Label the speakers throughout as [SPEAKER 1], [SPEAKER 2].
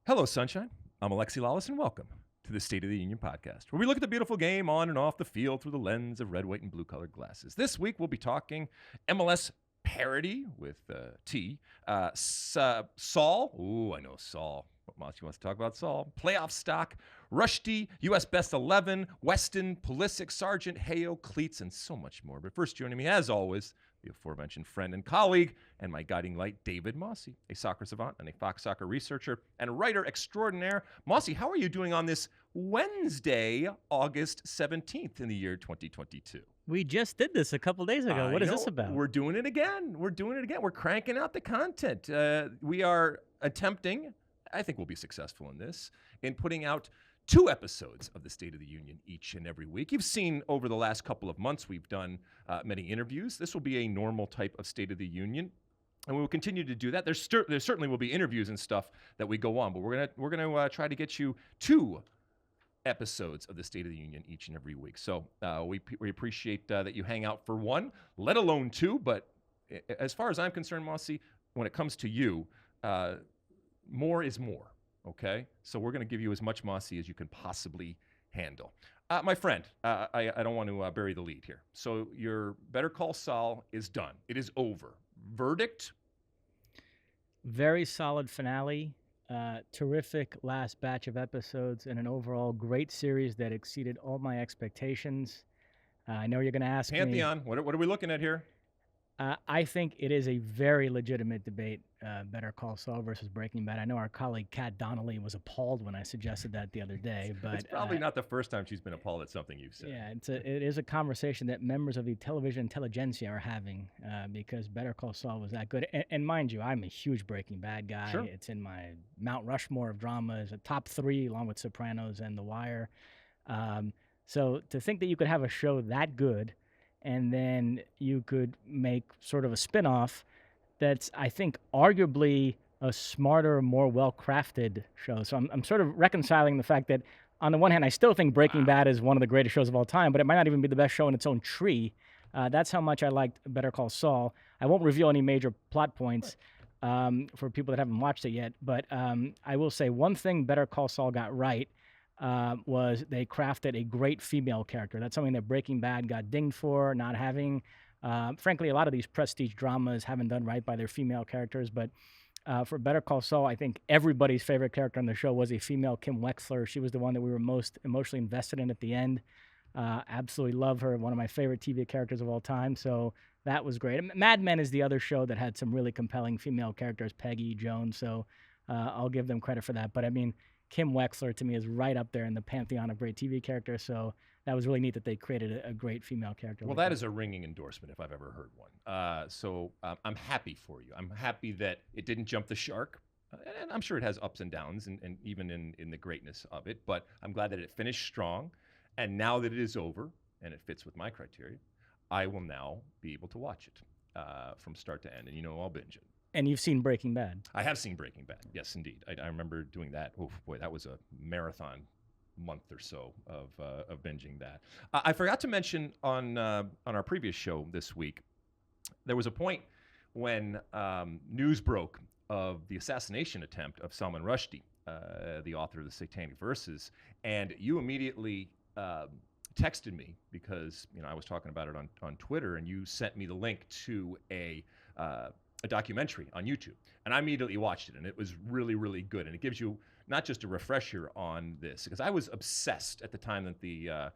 [SPEAKER 1] Hello, Sunshine. I'm Alexi Lalas, and welcome to the State of the Union podcast, where we look at the beautiful game on and off the field through the lens of red, white, and blue-colored glasses. This week, we'll be talking MLS parity with T. Saul. Ooh, I know Saul. What Mosse wants to talk about Saul. Playoff stock. Rushdie, U.S. Best 11. Weston, Pulisic, Sargent, Hayo, Cleats, and so much more. But first, joining me, as always, the aforementioned friend and colleague and my guiding light, David Mosse, a soccer savant and a Fox Soccer researcher and writer extraordinaire. Mosse, how are you doing on this Wednesday, August 17th in the year 2022?
[SPEAKER 2] We just did this a couple days ago. What is this about?
[SPEAKER 1] We're doing it again. We're cranking out the content. We are attempting, I think we'll be successful in this, in putting out 2 episodes of the State of the Union each and every week. You've seen over the last couple of months we've done many interviews. This will be a normal type of State of the Union, and we will continue to do that. There certainly will be interviews and stuff that we go on, but we're gonna try to get you 2 episodes of the State of the Union each and every week. So we appreciate that you hang out for 1, let alone 2. But as far as I'm concerned, Mosse, when it comes to you, more is more. Okay, so we're going to give you as much Mosse as you can possibly handle. My friend, I don't want to bury the lead here. So your Better Call Saul is done. It is over. Verdict?
[SPEAKER 2] Very solid finale. Terrific last batch of episodes and an overall great series that exceeded all my expectations. I know you're going to ask
[SPEAKER 1] Pantheon, what are we looking at here?
[SPEAKER 2] I think it is a very legitimate debate, Better Call Saul versus Breaking Bad. I know our colleague Kat Donnelly was appalled when I suggested that the other day. But
[SPEAKER 1] it's probably not the first time she's been appalled at something you've said.
[SPEAKER 2] Yeah, it is a conversation that members of the television intelligentsia are having because Better Call Saul was that good. And mind you, I'm a huge Breaking Bad guy.
[SPEAKER 1] Sure.
[SPEAKER 2] It's in my Mount Rushmore of dramas, a top 3 along with Sopranos and The Wire. So to think that you could have a show that good and then you could make sort of a spin-off that's, I think, arguably a smarter, more well-crafted show. So I'm sort of reconciling the fact that, on the one hand, I still think Breaking Bad is one of the greatest shows of all time, but it might not even be the best show in its own tree. That's how much I liked Better Call Saul. I won't reveal any major plot points for people that haven't watched it yet, but I will say one thing Better Call Saul got right was they crafted a great female character. That's something that Breaking Bad got dinged for, not having. Frankly, a lot of these prestige dramas haven't done right by their female characters, but for Better Call Saul, I think everybody's favorite character on the show was a female Kim Wexler. She was the one that we were most emotionally invested in at the end. Absolutely love her, one of my favorite TV characters of all time, so that was great. Mad Men is the other show that had some really compelling female characters, Peggy, Joan, so I'll give them credit for that. But I mean, Kim Wexler, to me, is right up there in the pantheon of great TV characters, so that was really neat that they created a great female character.
[SPEAKER 1] Well, that is a ringing endorsement if I've ever heard one. So I'm happy for you. I'm happy that it didn't jump the shark, and I'm sure it has ups and downs, and even in the greatness of it, but I'm glad that it finished strong, and now that it is over, and it fits with my criteria, I will now be able to watch it from start to end, and I'll binge it.
[SPEAKER 2] And you've seen Breaking Bad.
[SPEAKER 1] I have seen Breaking Bad. Yes, indeed. I remember doing that. Oh boy, that was a marathon month or so of binging that. I forgot to mention on our previous show this week, there was a point when news broke of the assassination attempt of Salman Rushdie, the author of the Satanic Verses, and you immediately texted me because I was talking about it on Twitter, and you sent me the link to a documentary on YouTube, and I immediately watched it, and it was really, really good, and it gives you not just a refresher on this, because I was obsessed at the time that the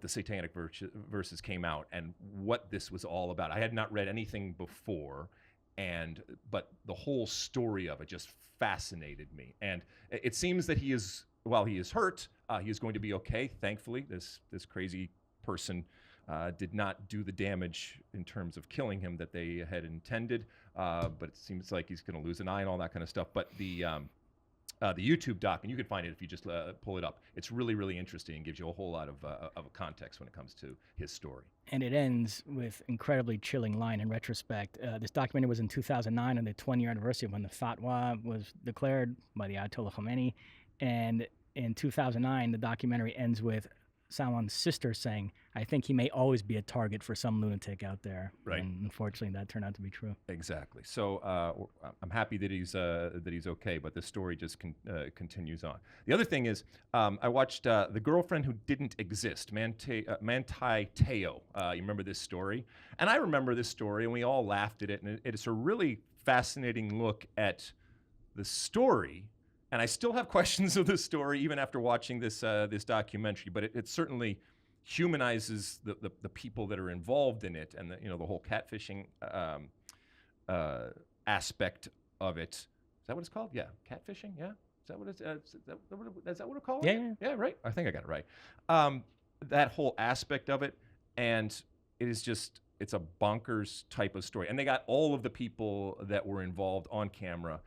[SPEAKER 1] Satanic Verses came out and what this was all about. I had not read anything before, but the whole story of it just fascinated me, and it seems that while he is hurt, he is going to be okay, thankfully. This crazy person did not do the damage in terms of killing him that they had intended, but it seems like he's going to lose an eye and all that kind of stuff. But the YouTube doc, and you can find it if you just pull it up, it's really, really interesting and gives you a whole lot of a context when it comes to his story.
[SPEAKER 2] And it ends with incredibly chilling line in retrospect. This documentary was in 2009 on the 20-year anniversary of when the fatwa was declared by the Ayatollah Khomeini. And in 2009, the documentary ends with Salmon's sister saying, "I think he may always be a target for some lunatic out there."
[SPEAKER 1] Right.
[SPEAKER 2] And unfortunately, that turned out to be true.
[SPEAKER 1] Exactly. So I'm happy that he's okay, but the story just continues on. The other thing is, I watched The Girlfriend Who Didn't Exist, Manti Teo. You remember this story? And I remember this story, and we all laughed at it. And it's a really fascinating look at the story. And I still have questions of the story even after watching this documentary. But it certainly humanizes the people that are involved in it, and the whole catfishing aspect of it. Is that what it's called? Yeah, catfishing. Yeah, is that what it's? Is that what it's called?
[SPEAKER 2] Yeah.
[SPEAKER 1] Right. I think I got it right. That whole aspect of it, and it is just, it's a bonkers type of story. And they got all of the people that were involved on camera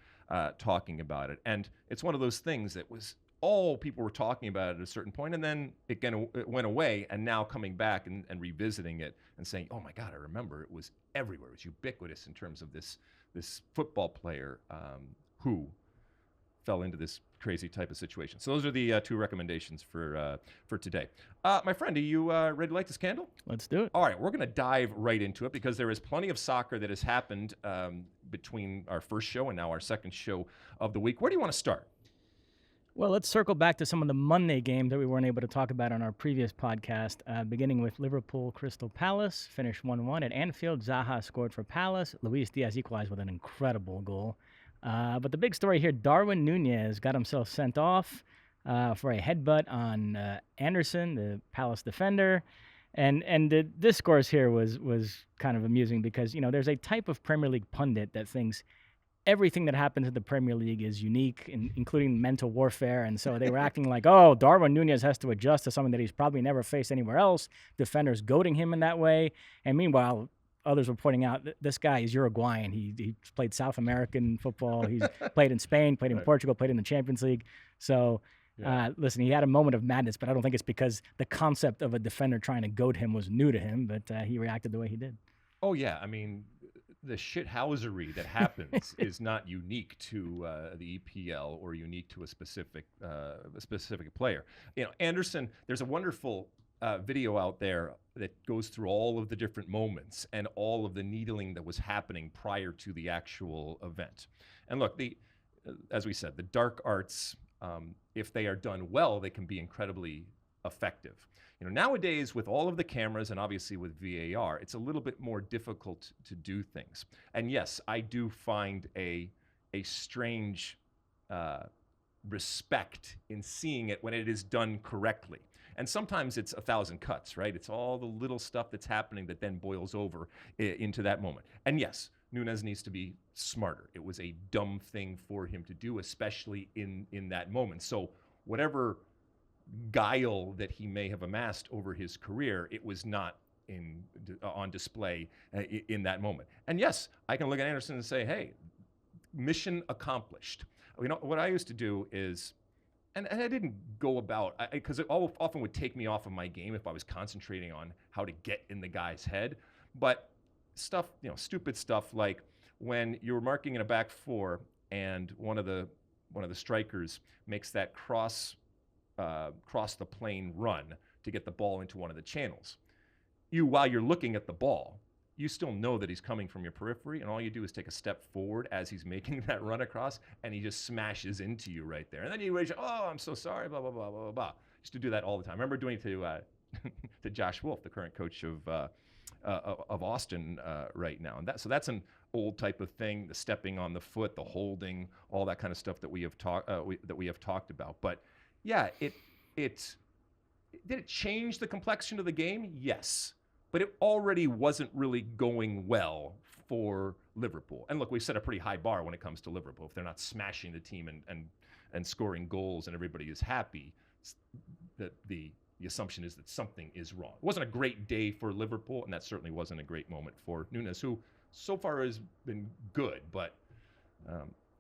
[SPEAKER 1] talking about it, and it's one of those things that was all people were talking about at a certain point, and then it went away, and now coming back and revisiting it and saying, oh my God, I remember it was everywhere. It was ubiquitous in terms of this football player who fell into this crazy type of situation. So those are the two recommendations for today. My friend, are you ready to light this candle?
[SPEAKER 2] Let's do it.
[SPEAKER 1] All right, we're going to dive right into it because there is plenty of soccer that has happened between our first show and now our second show of the week. Where do you want to start?
[SPEAKER 2] Well, let's circle back to some of the Monday games that we weren't able to talk about on our previous podcast, beginning with Liverpool Crystal Palace, finished 1-1 at Anfield. Zaha scored for Palace. Luis Diaz equalized with an incredible goal. But the big story here, Darwin Núñez got himself sent off for a headbutt on Anderson, the Palace defender. And the discourse here was kind of amusing because, there's a type of Premier League pundit that thinks everything that happens in the Premier League is unique, including mental warfare. And so they were acting like, oh, Darwin Núñez has to adjust to something that he's probably never faced anywhere else. Defenders goading him in that way. And meanwhile, others were pointing out this guy is Uruguayan. He played South American football. He's played in Spain, played in Portugal, played in the Champions League. So, listen, he had a moment of madness, but I don't think it's because the concept of a defender trying to goad him was new to him, but he reacted the way he did.
[SPEAKER 1] Oh, yeah. I mean, the shithousery that happens is not unique to the EPL or unique to a specific player. Anderson, there's a wonderful video out there that goes through all of the different moments and all of the needling that was happening prior to the actual event. And look, as we said, the dark arts, if they are done well, they can be incredibly effective. Nowadays, with all of the cameras and obviously with VAR, it's a little bit more difficult to do things. And yes, I do find a strange respect in seeing it when it is done correctly. And sometimes it's 1,000 cuts, right? It's all the little stuff that's happening that then boils over into that moment. And yes, Núñez needs to be smarter. It was a dumb thing for him to do, especially in that moment. So whatever guile that he may have amassed over his career, it was not on display in that moment. And yes, I can look at Anderson and say, hey, mission accomplished. What I used to do is, and I didn't go about, because it often would take me off of my game if I was concentrating on how to get in the guy's head. But stuff, stupid stuff like when you're marking in a back four and one of the strikers makes that cross the plane run to get the ball into one of the channels. While you're looking at the ball, you still know that he's coming from your periphery, and all you do is take a step forward as he's making that run across, and he just smashes into you right there. And then you raise, oh, I'm so sorry, blah, blah, blah, blah, blah, blah. Used to do that all the time. I remember doing it to Josh Wolf, the current coach of Austin right now. And so that's an old type of thing, the stepping on the foot, the holding, all that kind of stuff that we have talked about. But yeah, did it change the complexion of the game? Yes. But it already wasn't really going well for Liverpool. And look, we've set a pretty high bar when it comes to Liverpool. If they're not smashing the team and scoring goals and everybody is happy, the assumption is that something is wrong. It wasn't a great day for Liverpool, and that certainly wasn't a great moment for Núñez, who so far has been good, but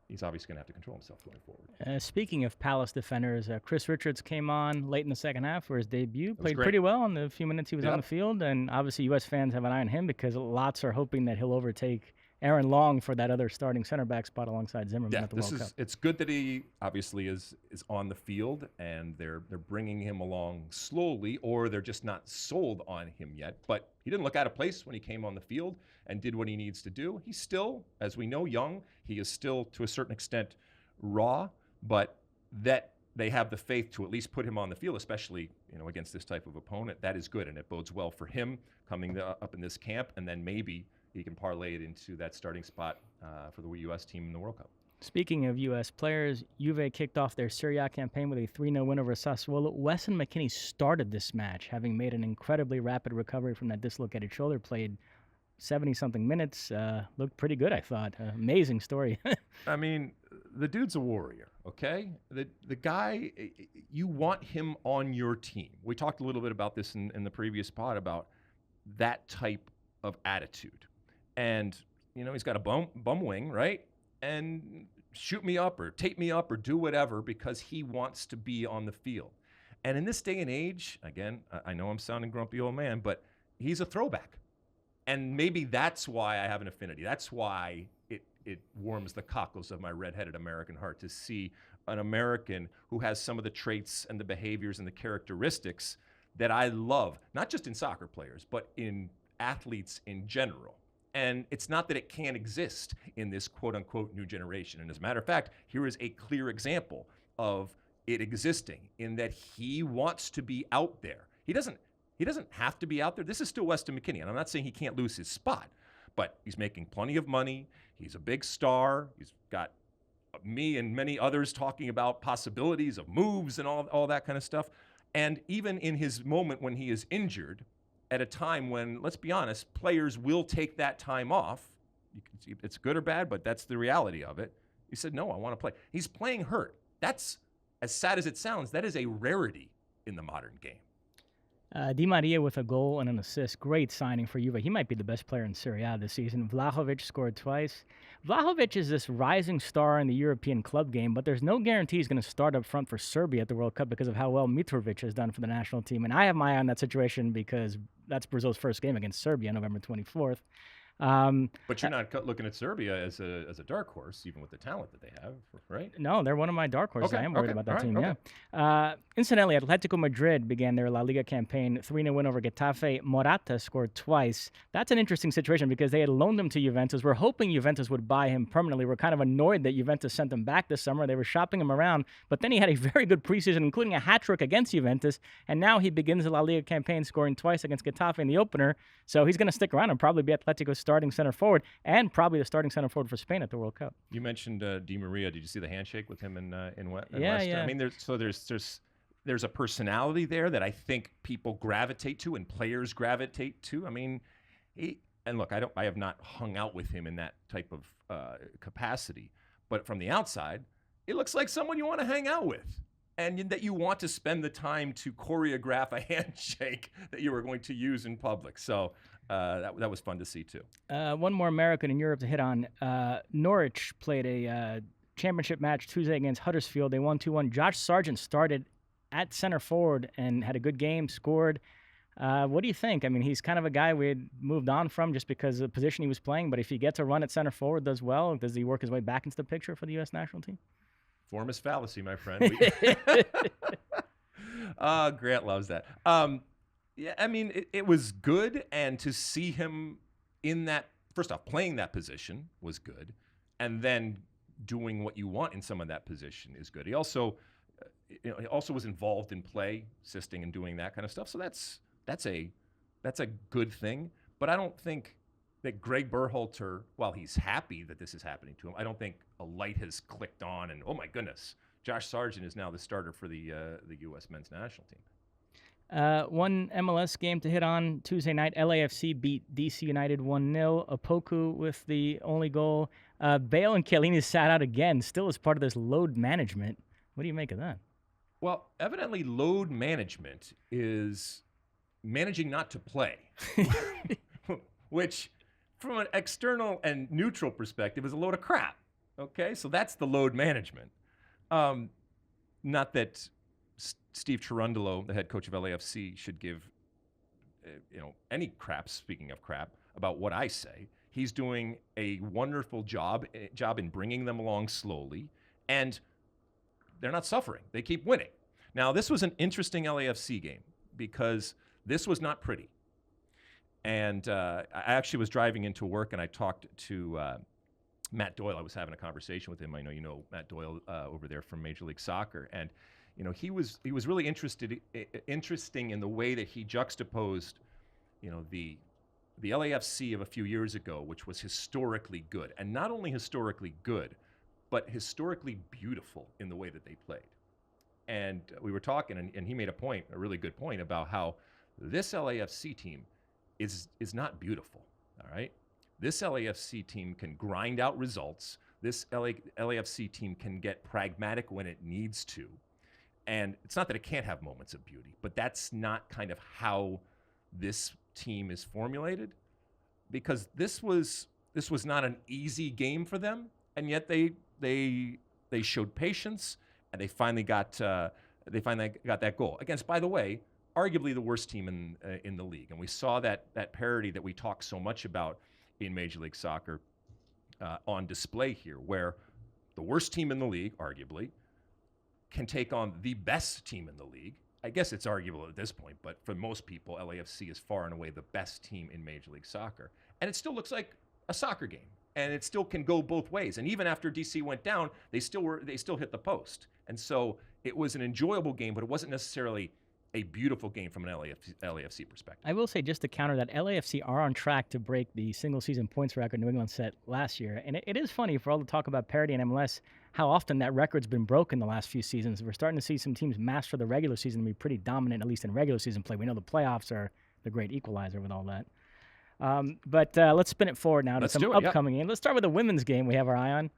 [SPEAKER 1] he's obviously going to have to control himself going forward.
[SPEAKER 2] Speaking of Palace defenders, Chris Richards came on late in the second half for his debut. Played
[SPEAKER 1] great.
[SPEAKER 2] Pretty well in the few minutes he was on the field, and obviously U.S. fans have an eye on him because lots are hoping that he'll overtake Aaron Long for that other starting center back spot alongside Zimmerman
[SPEAKER 1] Yeah,
[SPEAKER 2] at the World Cup.
[SPEAKER 1] it's good that he obviously is on the field, and they're bringing him along slowly, or they're just not sold on him yet. But he didn't look out of place when he came on the field and did what he needs to do. He's still, as we know, young. He is still to a certain extent raw, but that they have the faith to at least put him on the field, especially against this type of opponent. That is good, and it bodes well for him coming up in this camp, and then maybe he can parlay it into that starting spot for the U.S. team in the World Cup.
[SPEAKER 2] Speaking of U.S. players, Juve kicked off their Serie A campaign with a 3-0 win over Sassuolo. Weston McKennie started this match, having made an incredibly rapid recovery from that dislocated shoulder, played 70-something minutes, looked pretty good, I thought. Amazing story.
[SPEAKER 1] I mean, the dude's a warrior, okay? The guy, you want him on your team. We talked a little bit about this in the previous pod about that type of attitude. And, he's got a bum wing, right? And shoot me up or tape me up or do whatever because he wants to be on the field. And in this day and age, again, I know I'm sounding grumpy old man, but he's a throwback. And maybe that's why I have an affinity. That's why it warms the cockles of my redheaded American heart to see an American who has some of the traits and the behaviors and the characteristics that I love, not just in soccer players, but in athletes in general. And it's not that it can't exist in this quote-unquote new generation. And as a matter of fact, here is a clear example of it existing in that he wants to be out there. He doesn't have to be out there. This is still Weston McKennie, and I'm not saying he can't lose his spot, but he's making plenty of money. He's a big star. He's got me and many others talking about possibilities of moves and all that kind of stuff. And even in his moment when he is injured, at a time when, let's be honest, players will take that time off. You can see it's good or bad, but that's the reality of it. He said, no, I want to play. He's playing hurt. That's, as sad as it sounds, that is a rarity in the modern game.
[SPEAKER 2] Di Maria with a goal and an assist. Great signing for Juve. He might be the best player in Serie A this season. Vlahovic scored twice. Vlahovic is this rising star in the European club game, but there's no guarantee he's going to start up front for Serbia at the World Cup because of how well Mitrovic has done for the national team. And I have my eye on that situation because that's Brazil's first game against Serbia, November 24th.
[SPEAKER 1] But you're not looking at Serbia as a dark horse, even with the talent that they have, right?
[SPEAKER 2] No, they're one of my dark horses.
[SPEAKER 1] Okay,
[SPEAKER 2] I am worried about that
[SPEAKER 1] all
[SPEAKER 2] team,
[SPEAKER 1] right,
[SPEAKER 2] yeah. Incidentally, Atletico Madrid began their La Liga campaign, 3-0 win over Getafe. Morata scored twice. That's an interesting situation because they had loaned him to Juventus. We're hoping Juventus would buy him permanently. We're kind of annoyed that Juventus sent him back this summer. They were shopping him around, but then he had a very good preseason, including a hat-trick against Juventus, and now he begins the La Liga campaign scoring twice against Getafe in the opener, so he's going to stick around and probably be Atletico's starting center forward, and probably the starting center forward for Spain at the World Cup.
[SPEAKER 1] You mentioned Di Maria. Did you see the handshake with him in Weston?
[SPEAKER 2] Yeah.
[SPEAKER 1] I mean, there's a personality there that I think people gravitate to and players gravitate to. I mean, I have not hung out with him in that type of capacity, but from the outside, it looks like someone you want to hang out with. And that you want to spend the time to choreograph a handshake that you are going to use in public. So that was fun to see, too.
[SPEAKER 2] One more American in Europe to hit on. Norwich played a championship match Tuesday against Huddersfield. They won 2-1. Josh Sargent started at center forward and had a good game, scored. What do you think? I mean, he's kind of a guy we had moved on from just because of the position he was playing. But if he gets a run at center forward, does well, does he work his way back into the picture for the U.S. national team?
[SPEAKER 1] Form is fallacy, my friend. Grant loves that. Yeah, I mean, it was good, and to see him in that, first off, playing that position was good, and then doing what you want in some of that position is good. He also, he also was involved in play, assisting and doing that kind of stuff. So that's a good thing. But I don't think that Greg Berhalter, while he's happy that this is happening to him, I don't think a light has clicked on and, oh my goodness, Josh Sargent is now the starter for the U.S. men's national team.
[SPEAKER 2] One MLS game to hit on Tuesday night. LAFC beat DC United 1-0. Opoku with the only goal. Bale and Chiellini sat out again, still as part of this load management. What do you make of that?
[SPEAKER 1] Well, evidently load management is managing not to play, which from an external and neutral perspective is a load of crap. Okay, so that's the load management. Not that Steve Cherundolo, the head coach of LAFC, should give any crap, speaking of crap, about what I say. He's doing a wonderful job in bringing them along slowly, and they're not suffering. They keep winning. Now, this was an interesting LAFC game because this was not pretty. And I actually was driving into work, and I talked to Matt Doyle. I was having a conversation with him. I know you know Matt Doyle over there from Major League Soccer, and he was really interesting in the way that he juxtaposed, the LAFC of a few years ago, which was historically good, and not only historically good, but historically beautiful in the way that they played. And we were talking, and he made a really good point about how this LAFC team is not beautiful. All right, this LAFC team can grind out results. This LAFC team can get pragmatic when it needs to. And it's not that it can't have moments of beauty, but that's not kind of how this team is formulated, because this was not an easy game for them, and yet they showed patience, and they finally got that goal against, by the way, arguably the worst team in the league. And we saw that parity that we talk so much about in Major League Soccer on display here, where the worst team in the league, arguably, can take on the best team in the league. I guess it's arguable at this point, but for most people, LAFC is far and away the best team in Major League Soccer. And it still looks like a soccer game, and it still can go both ways. And even after DC went down, they still hit the post. And so it was an enjoyable game, but it wasn't necessarily a beautiful game from an LAFC perspective.
[SPEAKER 2] I will say, just to counter that, LAFC are on track to break the single-season points record New England set last year. And it is funny, for all the talk about parity in MLS, how often that record's been broken the last few seasons. We're starting to see some teams master the regular season and be pretty dominant, at least in regular season play. We know the playoffs are the great equalizer with all that. But let's spin it forward now to some upcoming games. Let's start with the women's game we have our eye on.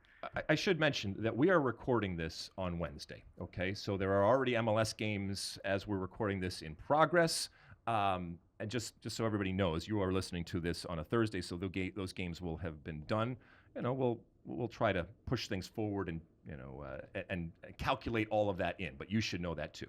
[SPEAKER 1] I should mention that we are recording this on Wednesday, okay? So there are already MLS games as we're recording this in progress. And just so everybody knows, you are listening to this on a Thursday, so those games will have been done. We'll try to push things forward and calculate all of that in, but you should know that too.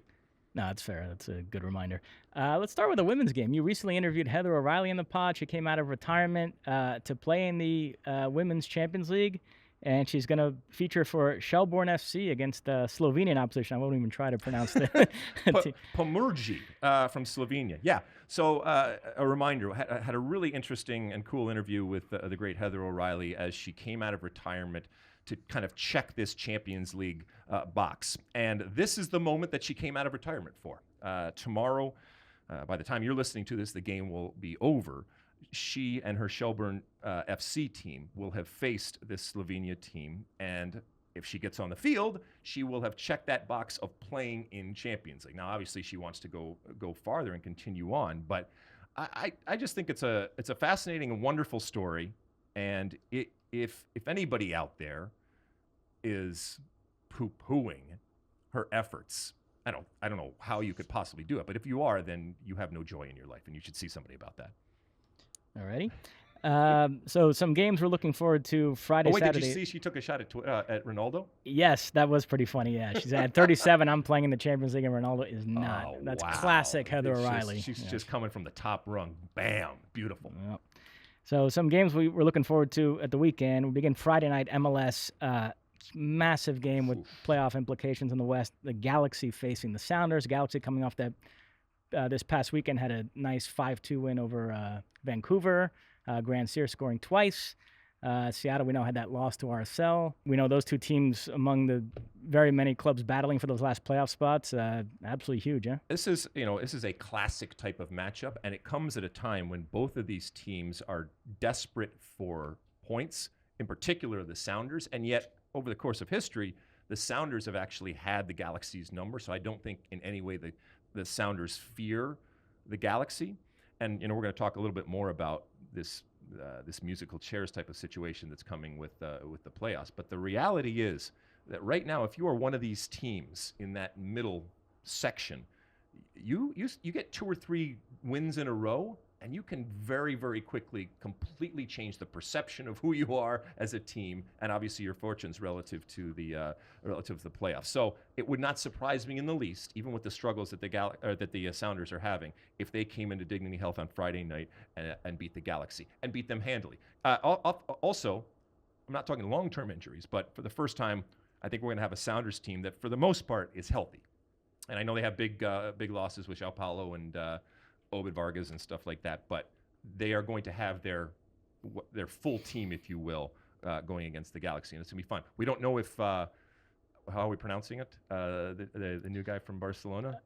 [SPEAKER 2] No, that's fair. That's a good reminder. Let's start with the women's game. You recently interviewed Heather O'Reilly in the pod. She came out of retirement to play in the Women's Champions League, and she's going to feature for Shelbourne FC against Slovenian opposition. I won't even try to pronounce the
[SPEAKER 1] Pomurji from Slovenia. Yeah. So a reminder, had a really interesting and cool interview with the great Heather O'Reilly as she came out of retirement to kind of check this Champions League box. And this is the moment that she came out of retirement for. Tomorrow, by the time you're listening to this, the game will be over. She and her Shelbourne FC team will have faced this Slovenia team, and if she gets on the field, she will have checked that box of playing in Champions League. Now, obviously, she wants to go farther and continue on, but I just think it's a fascinating and wonderful story. And if anybody out there is poo-pooing her efforts, I don't know how you could possibly do it, but if you are, then you have no joy in your life, and you should see somebody about that.
[SPEAKER 2] Alrighty. So some games we're looking forward to Friday, Saturday.
[SPEAKER 1] Did you see she took a shot at Ronaldo?
[SPEAKER 2] Yes, that was pretty funny. Yeah, she's at 37. I'm playing in the Champions League, and Ronaldo is not.
[SPEAKER 1] Oh,
[SPEAKER 2] That's
[SPEAKER 1] wow.
[SPEAKER 2] classic Heather O'Reilly.
[SPEAKER 1] She's just coming from the top rung. Bam. Beautiful.
[SPEAKER 2] Yep. So some games we're looking forward to at the weekend. We begin Friday night, MLS. Massive game with playoff implications in the West. The Galaxy facing the Sounders. Galaxy coming off that this past weekend had a nice 5-2 win over Vancouver. Grand Sears scoring twice. Seattle, we know, had that loss to RSL. We know those two teams, among the very many clubs battling for those last playoff spots, absolutely huge, yeah?
[SPEAKER 1] This is a classic type of matchup, and it comes at a time when both of these teams are desperate for points, in particular the Sounders, and yet over the course of history, the Sounders have actually had the Galaxy's number, so I don't think in any way the Sounders fear the Galaxy. And we're going to talk a little bit more about this musical chairs type of situation that's coming with the playoffs. But the reality is that right now, if you are one of these teams in that middle section, you get 2 or 3 wins in a row, and you can very, very quickly completely change the perception of who you are as a team, and obviously your fortunes relative to the playoffs. So it would not surprise me in the least, even with the struggles that the Sounders are having, if they came into Dignity Health on Friday night and beat the Galaxy and beat them handily. Also, I'm not talking long-term injuries, but for the first time, I think we're going to have a Sounders team that, for the most part, is healthy. And I know they have big losses with João Paulo and Obed Vargas and stuff like that, but they are going to have their full team, if you will, going against the Galaxy, and it's going to be fun. We don't know if how are we pronouncing it? The new guy from Barcelona.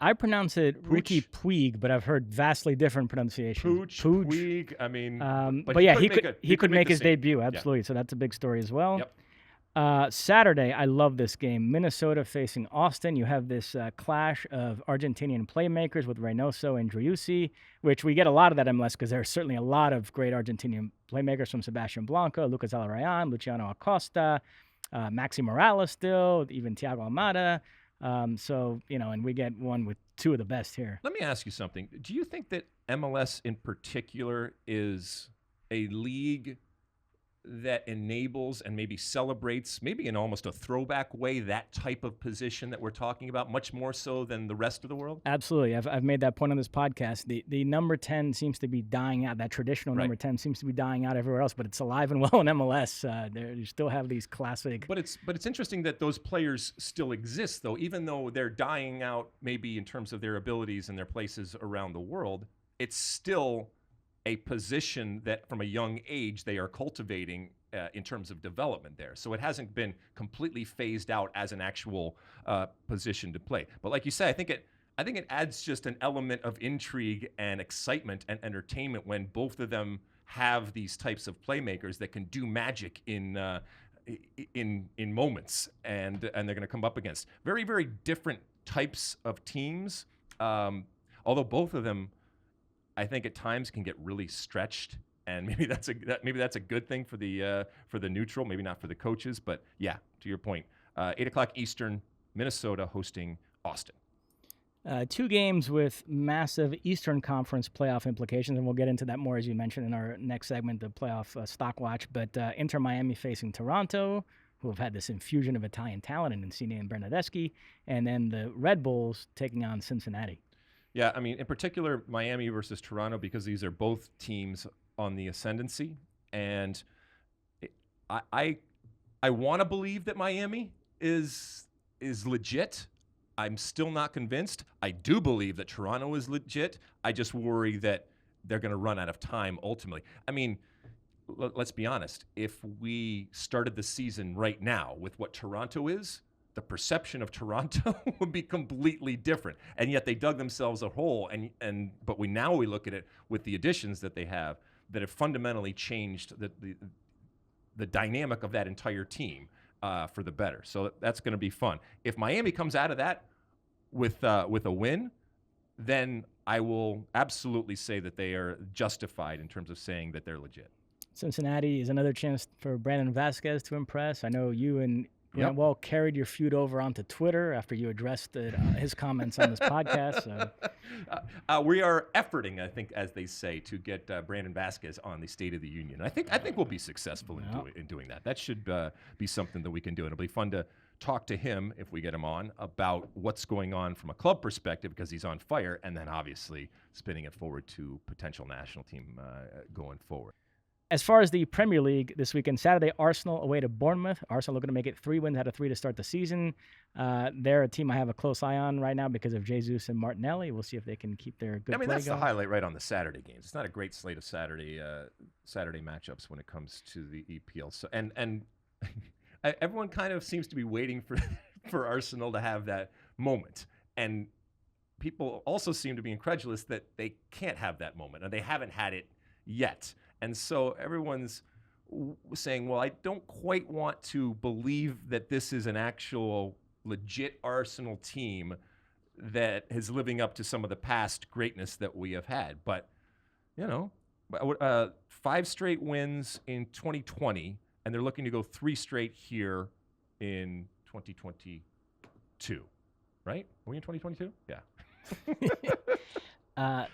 [SPEAKER 2] I pronounce it
[SPEAKER 1] Pooch?
[SPEAKER 2] Ricky Puig, but I've heard vastly different pronunciations.
[SPEAKER 1] Pooch. Puig. I mean,
[SPEAKER 2] but yeah, he could make his debut. Absolutely. Yeah. So that's a big story as well.
[SPEAKER 1] Yep.
[SPEAKER 2] Saturday, I love this game. Minnesota facing Austin. You have this clash of Argentinian playmakers with Reynoso and Driussi, which we get a lot of that MLS because there are certainly a lot of great Argentinian playmakers, from Sebastian Blanco, Lucas Alarayan, Luciano Acosta, Maxi Morales still, even Thiago Almada. And we get one with two of the best here.
[SPEAKER 1] Let me ask you something. Do you think that MLS in particular is a league that enables and maybe celebrates, maybe in almost a throwback way, that type of position that we're talking about, much more so than the rest of the world?
[SPEAKER 2] Absolutely. I've made that point on this podcast. The number 10 seems to be dying out. That traditional
[SPEAKER 1] Right.
[SPEAKER 2] number 10 seems to be dying out everywhere else, but it's alive and well in MLS. You still have these classic.
[SPEAKER 1] But it's interesting that those players still exist, though, even though they're dying out maybe in terms of their abilities and their places around the world. It's still a position that from a young age they are cultivating in terms of development there. So it hasn't been completely phased out as an actual position to play. But like you say, I think it adds just an element of intrigue and excitement and entertainment when both of them have these types of playmakers that can do magic in moments, and they're going to come up against very, very different types of teams. Although both of them, I think at times can get really stretched, and maybe that's a good thing for the neutral, maybe not for the coaches. But yeah, to your point, 8:00 Eastern, Minnesota hosting Austin.
[SPEAKER 2] 2 games with massive Eastern Conference playoff implications, and we'll get into that more, as you mentioned, in our next segment, the playoff stock watch. But Inter Miami facing Toronto, who have had this infusion of Italian talent in Insigne and Bernardeschi, and then the Red Bulls taking on Cincinnati.
[SPEAKER 1] Yeah, I mean, in particular, Miami versus Toronto, because these are both teams on the ascendancy, and I want to believe that Miami is legit. I'm still not convinced. I do believe that Toronto is legit. I just worry that they're going to run out of time ultimately. I mean, let's be honest. If we started the season right now with what Toronto is, the perception of Toronto would be completely different. And yet they dug themselves a hole. But we look at it with the additions that they have that have fundamentally changed the dynamic of that entire team for the better. So that's going to be fun. If Miami comes out of that with a win, then I will absolutely say that they are justified in terms of saying that they're legit.
[SPEAKER 2] Cincinnati is another chance for Brandon Vasquez to impress. I know you and Grant Wall carried your feud over onto Twitter after you addressed his comments on this podcast. So.
[SPEAKER 1] We are efforting, I think, as they say, to get Brandon Vasquez on the State of the Union. I think we'll be successful in doing that. That should be something that we can do. And it'll be fun to talk to him, if we get him on, about what's going on from a club perspective, because he's on fire, and then obviously spinning it forward to potential national team going forward.
[SPEAKER 2] As far as the Premier League this weekend, Saturday, Arsenal away to Bournemouth. Arsenal looking to make it 3 wins out of 3 to start the season. They're a team I have a close eye on right now because of Jesus and Martinelli. We'll see if they can keep their good play
[SPEAKER 1] that's
[SPEAKER 2] going.
[SPEAKER 1] The highlight right on the Saturday games. It's not a great slate of Saturday matchups when it comes to the EPL. So and everyone kind of seems to be waiting for Arsenal to have that moment. And people also seem to be incredulous that they can't have that moment, and they haven't had it yet. And so everyone's saying, well, I don't quite want to believe that this is an actual legit Arsenal team that is living up to some of the past greatness that we have had. But, 5 straight wins in 2020, and they're looking to go 3 straight here in 2022. Right? Are we in 2022? Yeah.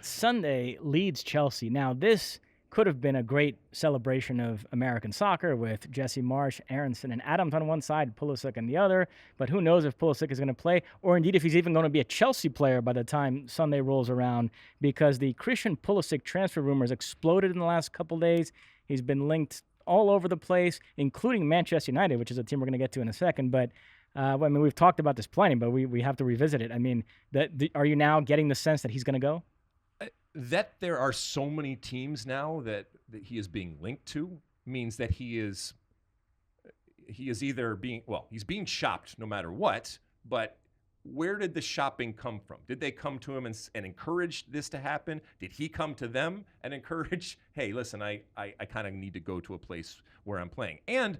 [SPEAKER 2] Sunday, Leeds Chelsea. Now, this could have been a great celebration of American soccer with Jesse Marsh, Aronson, and Adams on one side, Pulisic on the other. But who knows if Pulisic is going to play, or indeed if he's even going to be a Chelsea player by the time Sunday rolls around, because the Christian Pulisic transfer rumors exploded in the last couple days. He's been linked all over the place, including Manchester United, which is a team we're going to get to in a second. But I mean, we've talked about this plenty, but we have to revisit it. I mean, are you now getting the sense that he's going to go?
[SPEAKER 1] That there are so many teams now that he is being linked to means that he is either he's being shopped no matter what, but where did the shopping come from? Did they come to him and encourage this to happen? Did he come to them and encourage, hey, listen, I kind of need to go to a place where I'm playing? And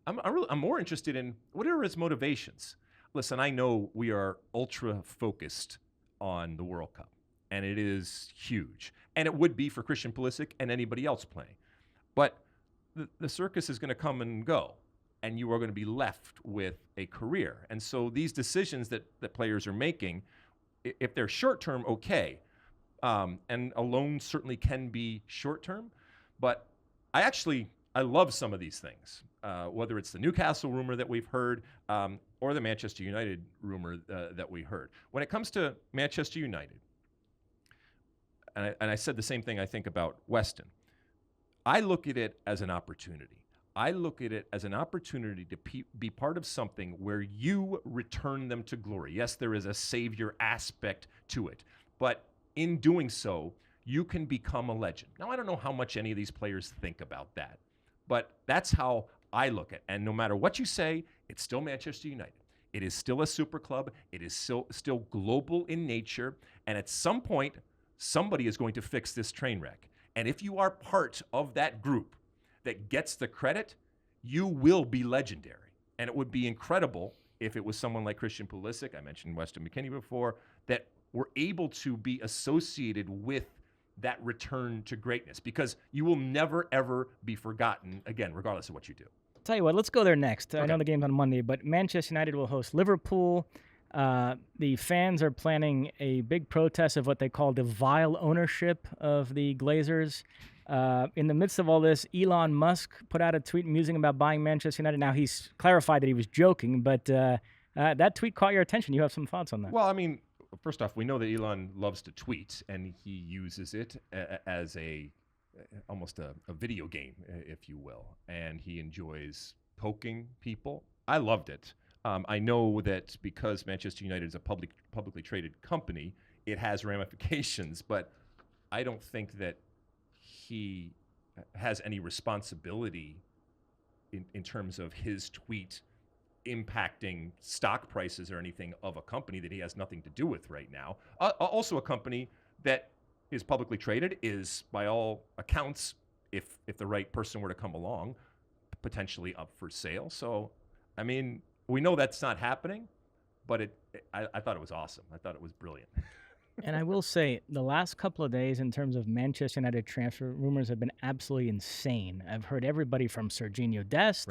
[SPEAKER 1] I'm more interested in what are his motivations? Listen, I know we are ultra focused on the World Cup, and it is huge. And it would be for Christian Pulisic and anybody else playing. But the circus is going to come and go, and you are going to be left with a career. And so these decisions that players are making, if they're short-term, okay. And a loan certainly can be short-term. But I love some of these things, whether it's the Newcastle rumor that we've heard or the Manchester United rumor that we heard. When it comes to Manchester United, and I said the same thing I think about Weston, I look at it as an opportunity. I look at it as an opportunity to be part of something where you return them to glory. Yes, there is a savior aspect to it, but in doing so, you can become a legend. Now, I don't know how much any of these players think about that, but that's how I look at it. And no matter what you say, it's still Manchester United. It is still a super club. It is still global in nature. And at some point, somebody is going to fix this train wreck. And if you are part of that group that gets the credit, you will be legendary. And it would be incredible if it was someone like Christian Pulisic, I mentioned Weston McKennie before, that were able to be associated with that return to greatness, because you will never, ever be forgotten again, regardless of what you do.
[SPEAKER 2] Tell you what, let's go there next.
[SPEAKER 1] Okay.
[SPEAKER 2] I know the game's on Monday, but Manchester United will host Liverpool. The fans are planning a big protest of what they call the vile ownership of the Glazers. In the midst of all this, Elon Musk put out a tweet musing about buying Manchester United. Now, he's clarified that he was joking, but that tweet caught your attention. You have some thoughts on that?
[SPEAKER 1] Well, I mean, first off, we know that Elon loves to tweet, and he uses it as almost a video game, if you will, and he enjoys poking people. I loved it. I know that because Manchester United is a publicly traded company, it has ramifications, but I don't think that he has any responsibility in terms of his tweet impacting stock prices or anything of a company that he has nothing to do with right now. Also a company that is publicly traded is, by all accounts, if the right person were to come along, potentially up for sale. So, I mean, we know that's not happening, but I thought it was awesome. I thought it was brilliant.
[SPEAKER 2] And I will say, the last couple of days in terms of Manchester United transfer rumors have been absolutely insane. I've heard everybody from Sergiño Dest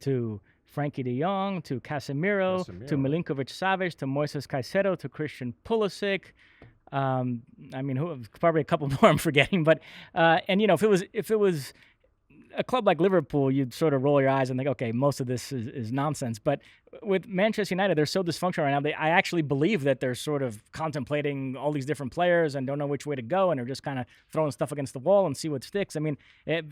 [SPEAKER 2] to Frankie de Jong to Casemiro to Milinkovic-Savic to Moises Caicedo to Christian Pulisic. I mean, probably a couple more I'm forgetting, but and you know, if it was a club like Liverpool, you'd sort of roll your eyes and think, okay, most of this is nonsense. But with Manchester United, they're so dysfunctional right now. I actually believe that they're sort of contemplating all these different players and don't know which way to go, and they're just kind of throwing stuff against the wall and see what sticks. I mean,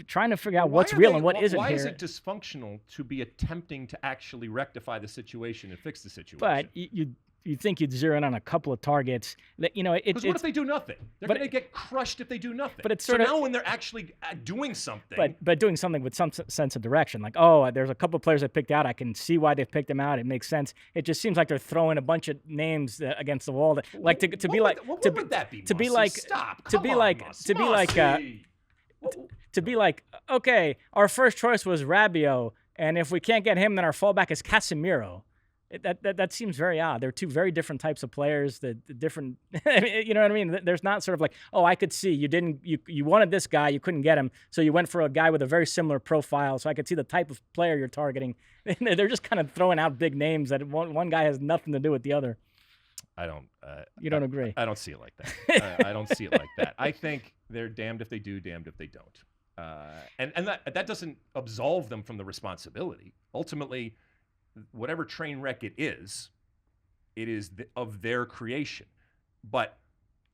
[SPEAKER 2] trying to figure out what's real and what isn't.
[SPEAKER 1] Why is it dysfunctional to be attempting to actually rectify the situation and fix the situation?
[SPEAKER 2] But you'd think you'd zero in on a couple of targets. You know,
[SPEAKER 1] because what if they do nothing? They're going to get crushed if they do nothing. But it's sort of now when they're actually doing something.
[SPEAKER 2] But doing something with some sense of direction. Like, oh, there's a couple of players I picked out. I can see why they've picked them out. It makes sense. It just seems like they're throwing a bunch of names against the wall. Like to be like okay, our first choice was Rabiot, and if we can't get him, then our fallback is Casemiro. That seems very odd. They're two very different types of players. The different, you know what I mean? There's not sort of like, oh, I could see you wanted this guy, you couldn't get him, so you went for a guy with a very similar profile. So I could see the type of player you're targeting. They're just kind of throwing out big names that one guy has nothing to do with the other.
[SPEAKER 1] I don't.
[SPEAKER 2] You don't agree?
[SPEAKER 1] I don't see it like that. I don't see it like that. I think they're damned if they do, damned if they don't. And that doesn't absolve them from the responsibility. Ultimately, whatever train wreck it is of their creation. But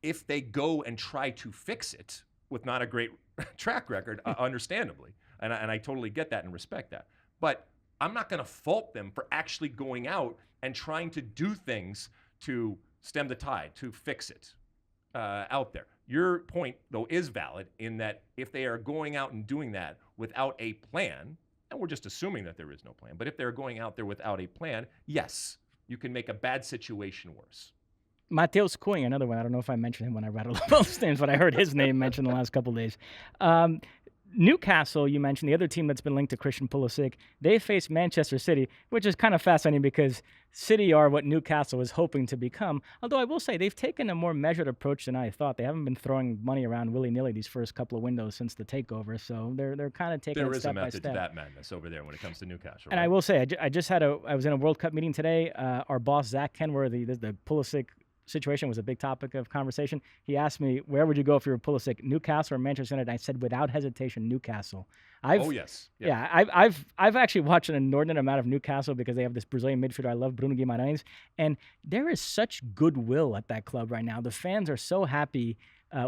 [SPEAKER 1] if they go and try to fix it with not a great track record, understandably, and I totally get that and respect that. But I'm not going to fault them for actually going out and trying to do things to stem the tide, to fix it out there. Your point, though, is valid in that if they are going out and doing that without a plan, and we're just assuming that there is no plan, but if they're going out there without a plan, yes, you can make a bad situation worse.
[SPEAKER 2] Mateus Cunha, another one. I don't know if I mentioned him when I rattled off those names, but I heard his name mentioned the last couple of days. Newcastle, you mentioned, the other team that's been linked to Christian Pulisic, they face Manchester City, which is kind of fascinating because City are what Newcastle is hoping to become. Although I will say they've taken a more measured approach than I thought. They haven't been throwing money around willy-nilly these first couple of windows since the takeover, so they're kind of taking it step by step.
[SPEAKER 1] There is a method to that madness over there when it comes to Newcastle.
[SPEAKER 2] And
[SPEAKER 1] right?
[SPEAKER 2] I will say, I was in a World Cup meeting today. Our boss, Zach Kenworthy, the Pulisic situation was a big topic of conversation. He asked me, where would you go if you were Pulisic, Newcastle or Manchester United? I said, without hesitation, Newcastle.
[SPEAKER 1] Yes.
[SPEAKER 2] Yeah, I've actually watched an inordinate amount of Newcastle because they have this Brazilian midfielder I love, Bruno Guimarães, and there is such goodwill at that club right now. The fans are so happy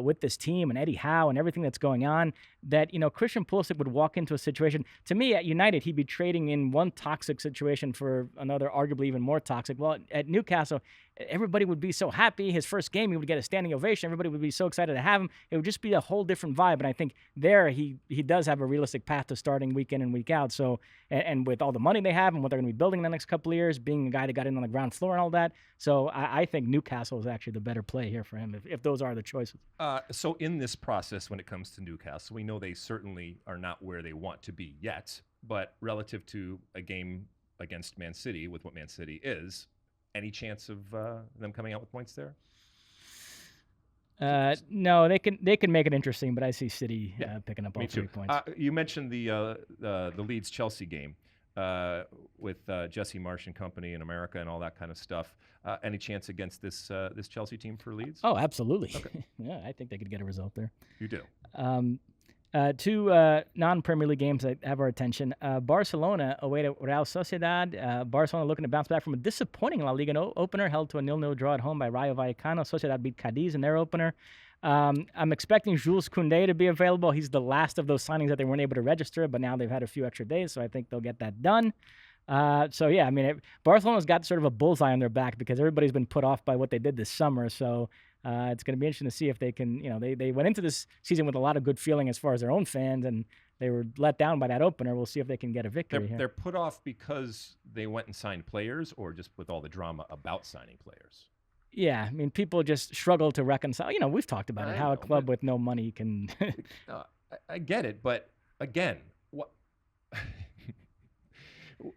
[SPEAKER 2] with this team and Eddie Howe and everything that's going on that, Christian Pulisic would walk into a situation. To me, at United, he'd be trading in one toxic situation for another, arguably even more toxic. Well, at Newcastle, everybody would be so happy. His first game, he would get a standing ovation. Everybody would be so excited to have him. It would just be a whole different vibe. And I think there he does have a realistic path to starting week in and week out. So, and with all the money they have and what they're going to be building in the next couple of years, being a guy that got in on the ground floor and all that. So I think Newcastle is actually the better play here for him if those are the choices.
[SPEAKER 1] So in this process, when it comes to Newcastle, we know they certainly are not where they want to be yet. But relative to a game against Man City, with what Man City is, any chance of them coming out with points there?
[SPEAKER 2] No, they can make it interesting, but I see City picking up all 3 points.
[SPEAKER 1] You mentioned the Leeds Chelsea game with Jesse Marsh and company in America and all that kind of stuff. Any chance against this Chelsea team for Leeds?
[SPEAKER 2] Oh, absolutely.
[SPEAKER 1] Okay.
[SPEAKER 2] Yeah, I think they could get a result there.
[SPEAKER 1] You do.
[SPEAKER 2] Two non-Premier League games that have our attention. Barcelona away to Real Sociedad. Barcelona looking to bounce back from a disappointing La Liga opener held to a 0-0 draw at home by Rayo Vallecano. Sociedad beat Cadiz in their opener. I'm expecting Jules Koundé to be available. He's the last of those signings that they weren't able to register, but now they've had a few extra days, so I think they'll get that done. Barcelona's got sort of a bullseye on their back because everybody's been put off by what they did this summer, so it's going to be interesting to see if they can, they went into this season with a lot of good feeling as far as their own fans, and they were let down by that opener. We'll see if they can get a victory here.
[SPEAKER 1] They're put off because they went and signed players, or just with all the drama about signing players?
[SPEAKER 2] Yeah, people just struggle to reconcile. We've talked about it, how a club with no money can...
[SPEAKER 1] I get it, but again, what...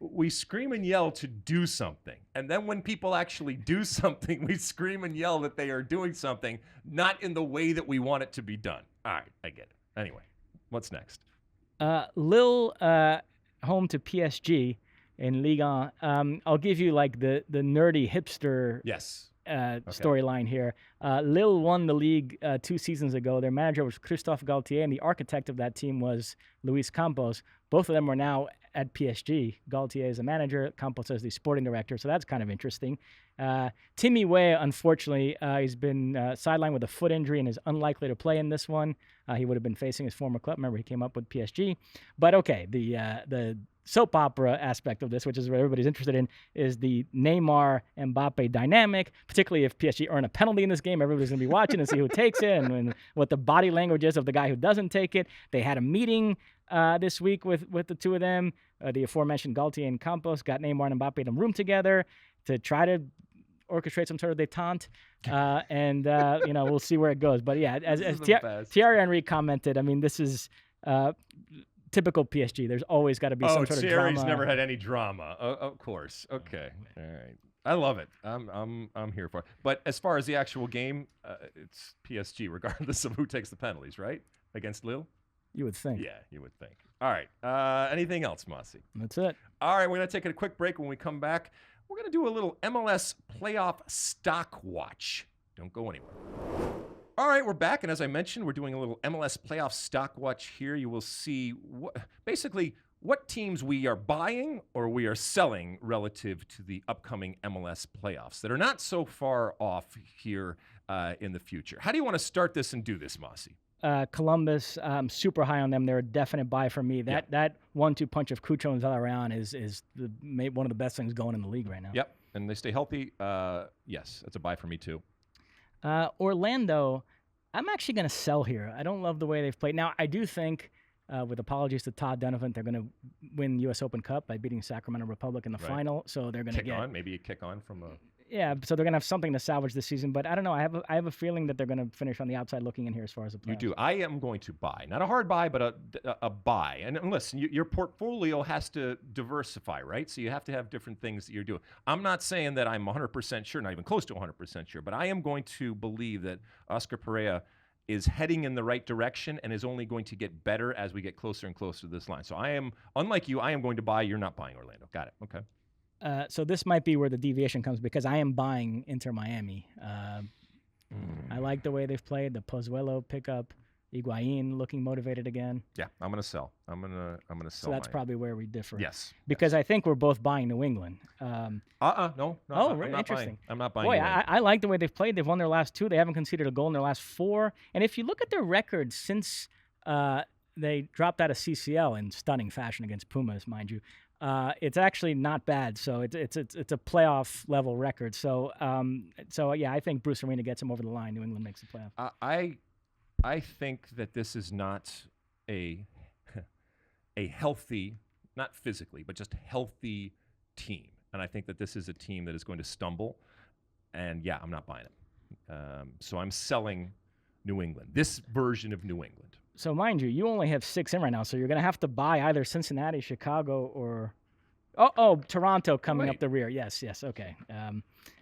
[SPEAKER 1] we scream and yell to do something. And then when people actually do something, we scream and yell that they are doing something, not in the way that we want it to be done. All right, I get it. Anyway, what's next?
[SPEAKER 2] Lille home to PSG in Ligue 1. I'll give you like the nerdy hipster storyline here. Lille won the league 2 seasons ago. Their manager was Christophe Galtier, and the architect of that team was Luis Campos. Both of them are now at PSG. Galtier is the manager, Campos is the sporting director, so that's kind of interesting. Timmy Weah, unfortunately, he's been sidelined with a foot injury and is unlikely to play in this one. He would have been facing his former club. Remember, he came up with PSG. But okay, the soap opera aspect of this, which is what everybody's interested in, is the Neymar-Mbappe dynamic, particularly if PSG earn a penalty in this game. Everybody's going to be watching and see who takes it and what the body language is of the guy who doesn't take it. They had a meeting this week with the two of them. The aforementioned Galtier and Campos got Neymar and Mbappe in a room together to try to orchestrate some sort of détente, and we'll see where it goes. But yeah, as Thierry Henry commented, this is typical PSG. There's always got to be some sort of drama.
[SPEAKER 1] Thierry's never had any drama. Of course. Okay. All right. I love it. I'm here for it. But as far as the actual game, it's PSG, regardless of who takes the penalties, right? Against Lille?
[SPEAKER 2] You would think.
[SPEAKER 1] Yeah, you would think. All right. Anything else, Mosse?
[SPEAKER 2] That's it.
[SPEAKER 1] All right. We're going to take a quick break. When we come back, we're going to do a little MLS playoff stock watch. Don't go anywhere. All right, we're back, and as I mentioned, we're doing a little MLS playoff stock watch here. You will see basically what teams we are buying or we are selling relative to the upcoming MLS playoffs that are not so far off here in the future. How do you want to start this and do this, Mosse?
[SPEAKER 2] Columbus, I'm super high on them. They're a definite buy for me. That 1-2 punch of Cucho and Villarreal is one of the best things going in the league right now.
[SPEAKER 1] Yep, and they stay healthy. Yes, that's a buy for me too.
[SPEAKER 2] Orlando, I'm actually going to sell here. I don't love the way they've played. Now, I do think, with apologies to Todd Donovan, they're going to win U.S. Open Cup by beating Sacramento Republic in the final. So they're going to get
[SPEAKER 1] maybe a kick on from a.
[SPEAKER 2] Yeah, so they're going to have something to salvage this season. But I don't know. I have a feeling that they're going to finish on the outside looking in here as far as the playoffs.
[SPEAKER 1] You do. I am going to buy. Not a hard buy, but a buy. And listen, your portfolio has to diversify, right? So you have to have different things that you're doing. I'm not saying that I'm 100% sure, not even close to 100% sure, but I am going to believe that Oscar Pereira is heading in the right direction and is only going to get better as we get closer and closer to this line. So I am, unlike you, I am going to buy. You're not buying Orlando. Got it. Okay.
[SPEAKER 2] So this might be where the deviation comes because I am buying Inter Miami. I like the way they've played. The Pozuelo pickup, Higuain looking motivated again.
[SPEAKER 1] Yeah, I'm gonna sell. I'm gonna sell.
[SPEAKER 2] So that's probably where we differ.
[SPEAKER 1] Yes.
[SPEAKER 2] Because I think we're both buying New England.
[SPEAKER 1] No.
[SPEAKER 2] Oh, really? Interesting.
[SPEAKER 1] I'm not buying.
[SPEAKER 2] Boy, I like the way they've played. They've won their last 2. They haven't conceded a goal in their last 4. And if you look at their record since they dropped out of CCL in stunning fashion against Pumas, mind you. It's actually not bad, so it's a playoff level record. So yeah, I think Bruce Arena gets him over the line. New England makes the playoff.
[SPEAKER 1] I think that this is not a healthy, not physically, but just healthy team, and I think that this is a team that is going to stumble. And yeah, I'm not buying it. So I'm selling New England. This version of New England.
[SPEAKER 2] So mind you only have 6 in right now, so you're going to have to buy either Cincinnati, Chicago, or Toronto coming up the rear. Yes, okay.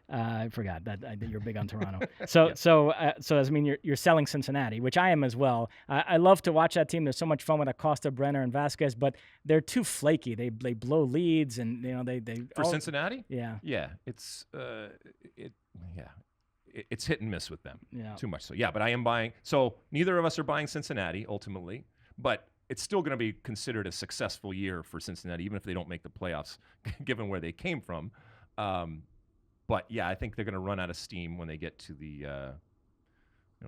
[SPEAKER 2] I forgot that you're big on Toronto. So I mean you're selling Cincinnati, which I am as well. I love to watch that team. There's so much fun with Acosta, Brenner, and Vasquez, but they're too flaky. They blow leads, and they
[SPEAKER 1] for Cincinnati.
[SPEAKER 2] Yeah,
[SPEAKER 1] it's It's hit and miss with them.
[SPEAKER 2] Yeah.
[SPEAKER 1] Too much so. Yeah, but I am buying. So neither of us are buying Cincinnati ultimately, but it's still going to be considered a successful year for Cincinnati, even if they don't make the playoffs, given where they came from. But yeah, I think they're going to run out of steam when they get to the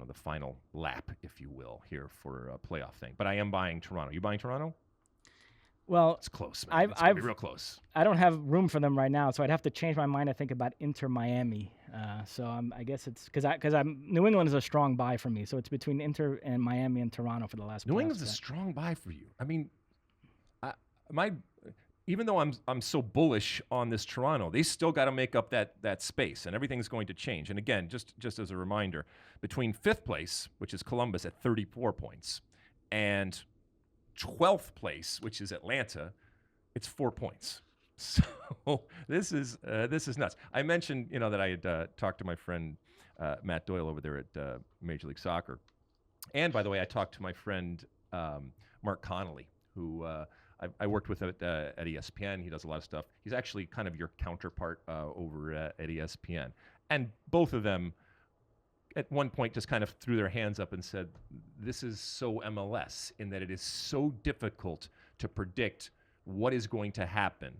[SPEAKER 1] the final lap, if you will, here for a playoff thing. But I am buying Toronto. You buying Toronto?
[SPEAKER 2] Well,
[SPEAKER 1] it's close, man. It's gonna be real close.
[SPEAKER 2] I don't have room for them right now, so I'd have to change my mind. I think about Inter Miami. So I guess it's because New England is a strong buy for me. So it's between Inter and Miami and Toronto for the last.
[SPEAKER 1] New England's a strong buy for you. I mean, even though I'm so bullish on this Toronto, they still got to make up that space, and everything's going to change. And again, just as a reminder, between 5th place, which is Columbus at 34 points, and 12th place, which is Atlanta, it's 4 points. So this is nuts. I mentioned that I had talked to my friend Matt Doyle over there at Major League Soccer, and by the way, I talked to my friend Mark Connolly, who I worked with at ESPN. He does a lot of stuff. He's actually kind of your counterpart over at ESPN, and both of them at one point just kind of threw their hands up and said, this is so MLS in that it is so difficult to predict what is going to happen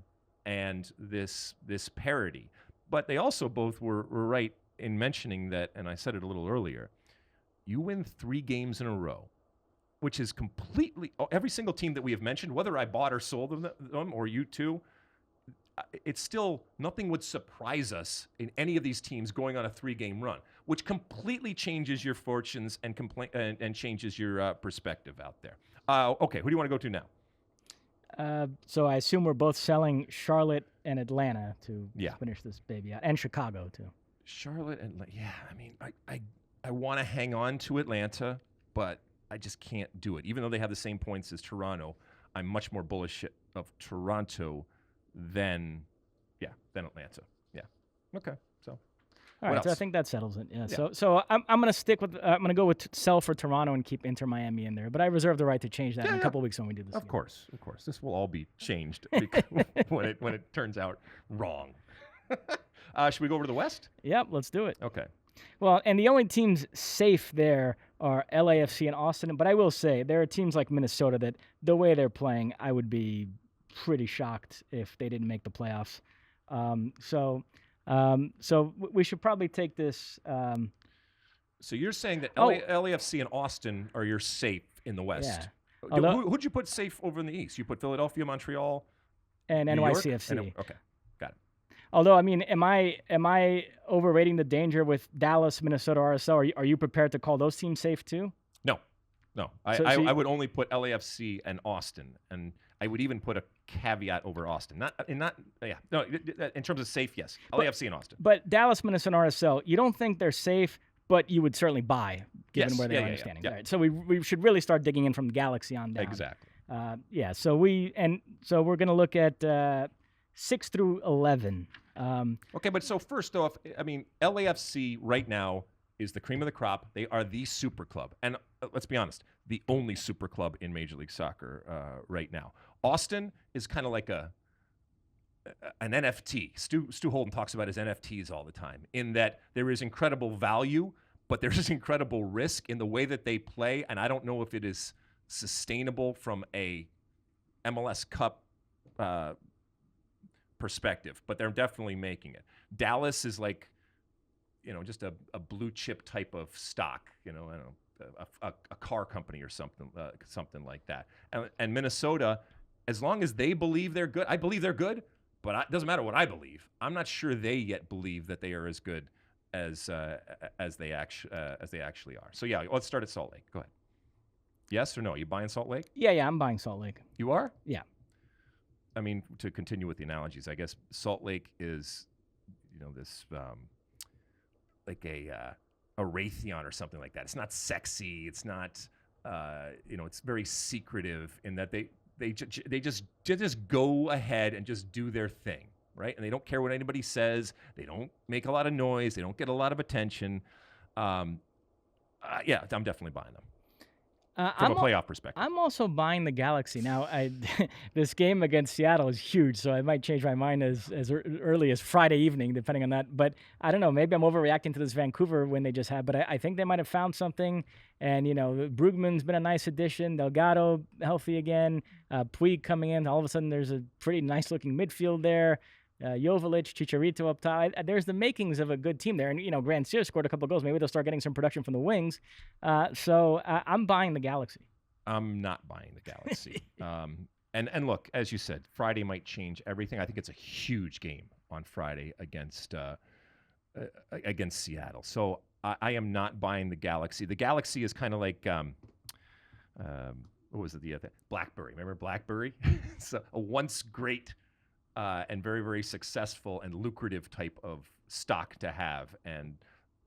[SPEAKER 1] and this parity. But they also both were right in mentioning that, and I said it a little earlier, you win 3 games in a row, which is completely, every single team that we have mentioned, whether I bought or sold them or you too, it's still, nothing would surprise us in any of these teams going on a 3-game run, which completely changes your fortunes and changes your perspective out there. Okay, who do you want to go to now?
[SPEAKER 2] So I assume we're both selling Charlotte and Atlanta to finish this baby out, and Chicago too.
[SPEAKER 1] Charlotte and I mean, I want to hang on to Atlanta, but I just can't do it. Even though they have the same points as Toronto, I'm much more bullish of Toronto than Atlanta. Yeah. Okay. So.
[SPEAKER 2] All right. So I think that settles it. Yeah. So I'm gonna stick with I'm gonna go with sell for Toronto and keep Inter Miami in there. But I reserve the right to change that in a couple of weeks when we do this.
[SPEAKER 1] Of course. This will all be changed when it turns out wrong. Should we go over to the West?
[SPEAKER 2] Yep, let's do it.
[SPEAKER 1] Okay.
[SPEAKER 2] Well, and the only teams safe there are LAFC and Austin. But I will say there are teams like Minnesota that the way they're playing, I would be pretty shocked if they didn't make the playoffs. So we should probably take this.
[SPEAKER 1] So you're saying that
[SPEAKER 2] Oh.
[SPEAKER 1] LAFC and Austin are your safe in the West.
[SPEAKER 2] Yeah. Although-
[SPEAKER 1] Who'd you put safe over in the East? You put Philadelphia, Montreal,
[SPEAKER 2] And
[SPEAKER 1] New York?
[SPEAKER 2] NYCFC.
[SPEAKER 1] Okay, got it.
[SPEAKER 2] Although, I mean, am I overrating the danger with Dallas, Minnesota, RSL? Are you prepared to call those teams safe too?
[SPEAKER 1] No.
[SPEAKER 2] So
[SPEAKER 1] I would only put LAFC and Austin, and I would even put a caveat over Austin. In terms of safe, yes. LAFC and Austin.
[SPEAKER 2] But Dallas, Minnesota, RSL, you don't think they're safe, but you would certainly buy given
[SPEAKER 1] Yes.
[SPEAKER 2] where they
[SPEAKER 1] Yeah,
[SPEAKER 2] are
[SPEAKER 1] yeah,
[SPEAKER 2] standing.
[SPEAKER 1] yeah.
[SPEAKER 2] All right. So we should really start digging in from Galaxy on down.
[SPEAKER 1] Exactly.
[SPEAKER 2] So we're going to look at 6 through 11.
[SPEAKER 1] Okay, but so first off, I mean, LAFC right now is the cream of the crop. They are the super club. And let's be honest, the only super club in Major League Soccer right now. Austin is kind of like an NFT. Stu Holden talks about his NFTs all the time, in that there is incredible value, but there's incredible risk in the way that they play. And I don't know if it is sustainable from a MLS Cup perspective, but they're definitely making it. Dallas is like, just a blue chip type of stock, I don't know, a car company or something like that. And Minnesota, as long as they believe they're good, I believe they're good, but it doesn't matter what I believe. I'm not sure they yet believe that they are as good as they actually are. So yeah, let's start at Salt Lake. Go ahead. Yes or no? You buying Salt Lake?
[SPEAKER 2] Yeah, I'm buying Salt Lake.
[SPEAKER 1] You are?
[SPEAKER 2] Yeah.
[SPEAKER 1] I mean, to continue with the analogies, I guess Salt Lake is, this like a Raytheon or something like that. It's not sexy. It's not, it's very secretive in that they just go ahead and just do their thing, right? And they don't care what anybody says. They don't make a lot of noise. They don't get a lot of attention. I'm definitely buying them. From a playoff perspective.
[SPEAKER 2] I'm also buying the Galaxy. Now, this game against Seattle is huge, so I might change my mind as early as Friday evening, depending on that. But I don't know. Maybe I'm overreacting to this Vancouver win they just had. But I think they might have found something. And, Brugman's been a nice addition. Delgado healthy again. Puig coming in. All of a sudden, there's a pretty nice-looking midfield there. Joveljic, Chicharito up top. There's the makings of a good team there. And, Grand Sears scored a couple of goals. Maybe they'll start getting some production from the wings. So I'm buying the Galaxy.
[SPEAKER 1] I'm not buying the Galaxy. And look, as you said, Friday might change everything. I think it's a huge game on Friday against Seattle. So I am not buying the Galaxy. The Galaxy is kind of like what was it? The other BlackBerry. Remember BlackBerry? It's a once great and very, very successful and lucrative type of stock to have, and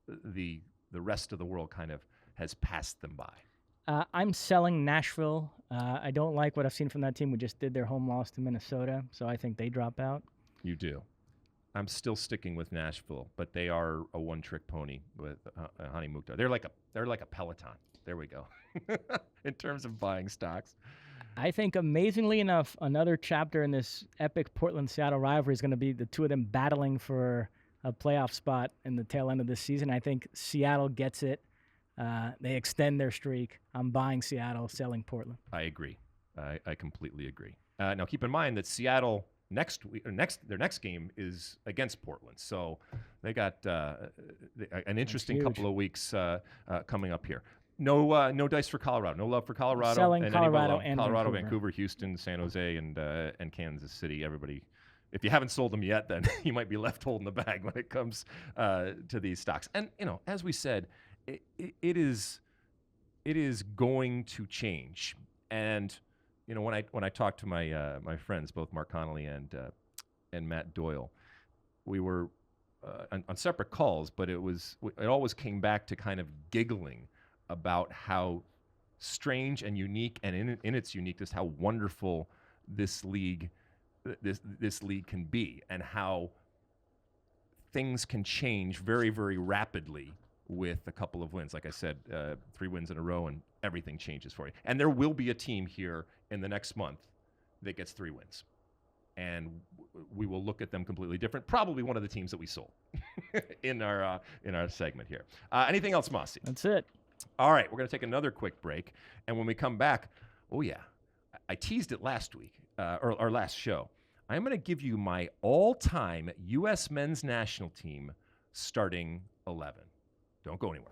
[SPEAKER 1] the rest of the world kind of has passed them by.
[SPEAKER 2] I'm selling Nashville. I don't like what I've seen from that team. We just did their home loss to Minnesota, so I think they drop out.
[SPEAKER 1] You do. I'm still sticking with Nashville, but they are a one-trick pony with Hani Mukhtar. They're like a Peloton. There we go. In terms of buying stocks.
[SPEAKER 2] I think, amazingly enough, another chapter in this epic Portland-Seattle rivalry is going to be the two of them battling for a playoff spot in the tail end of this season. I think Seattle gets it. They extend their streak. I'm buying Seattle, selling Portland.
[SPEAKER 1] I agree. I completely agree. Now, keep in mind that Seattle their next game is against Portland, so they got an interesting couple of weeks coming up here. No dice for Colorado. No love for Colorado.
[SPEAKER 2] Selling
[SPEAKER 1] and
[SPEAKER 2] Colorado
[SPEAKER 1] and Colorado, Vancouver, Houston, San Jose, and Kansas City. Everybody, if you haven't sold them yet, then you might be left holding the bag when it comes to these stocks. And as we said, it is going to change. And when I talk to my friends, both Mark Connolly and Matt Doyle, we were on separate calls, but it always came back to kind of giggling about how strange and unique, and in its uniqueness, how wonderful this league can be, and how things can change very, very rapidly with a couple of wins. Like I said, 3 wins in a row, and everything changes for you. And there will be a team here in the next month that gets 3 wins. And we will look at them completely different. Probably one of the teams that we sold in our segment here. Anything else, Mosse?
[SPEAKER 2] That's it.
[SPEAKER 1] All right, we're going to take another quick break, and when we come back, oh yeah, I teased it last week or our last show. I'm going to give you my all-time U.S. men's national team starting 11. Don't go anywhere.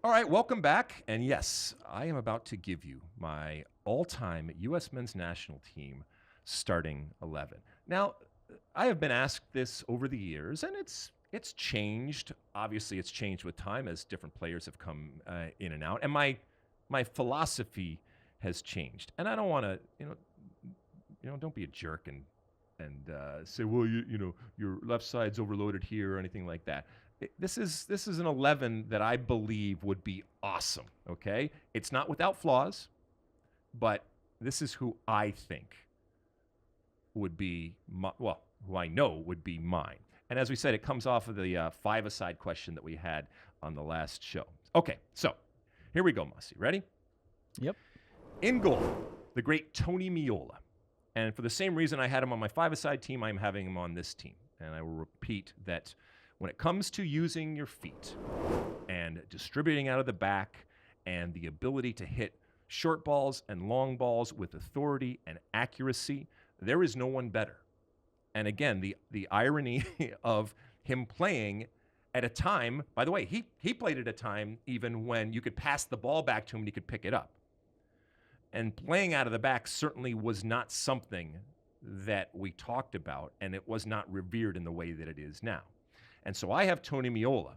[SPEAKER 1] All right, welcome back. And yes, I am about to give you my all-time U.S. men's national team starting 11. Now, I have been asked this over the years, and it's changed. Obviously, it's changed with time as different players have come in and out. And my philosophy has changed. And I don't want to, don't be a jerk and say, well, your left side's overloaded here or anything like that. This is an 11 that I believe would be awesome, okay? It's not without flaws, but this is who I think would be, who I know would be mine. And as we said, it comes off of the five-a-side question that we had on the last show. Okay, so here we go, Mosse. Ready?
[SPEAKER 2] Yep.
[SPEAKER 1] In goal, the great Tony Meola. And for the same reason I had him on my five-a-side team, I'm having him on this team. And I will repeat that when it comes to using your feet and distributing out of the back and the ability to hit short balls and long balls with authority and accuracy, there is no one better. And again, the irony of him playing at a time, by the way, he played at a time even when you could pass the ball back to him and he could pick it up. And playing out of the back certainly was not something that we talked about, and it was not revered in the way that it is now. And so I have Tony Meola,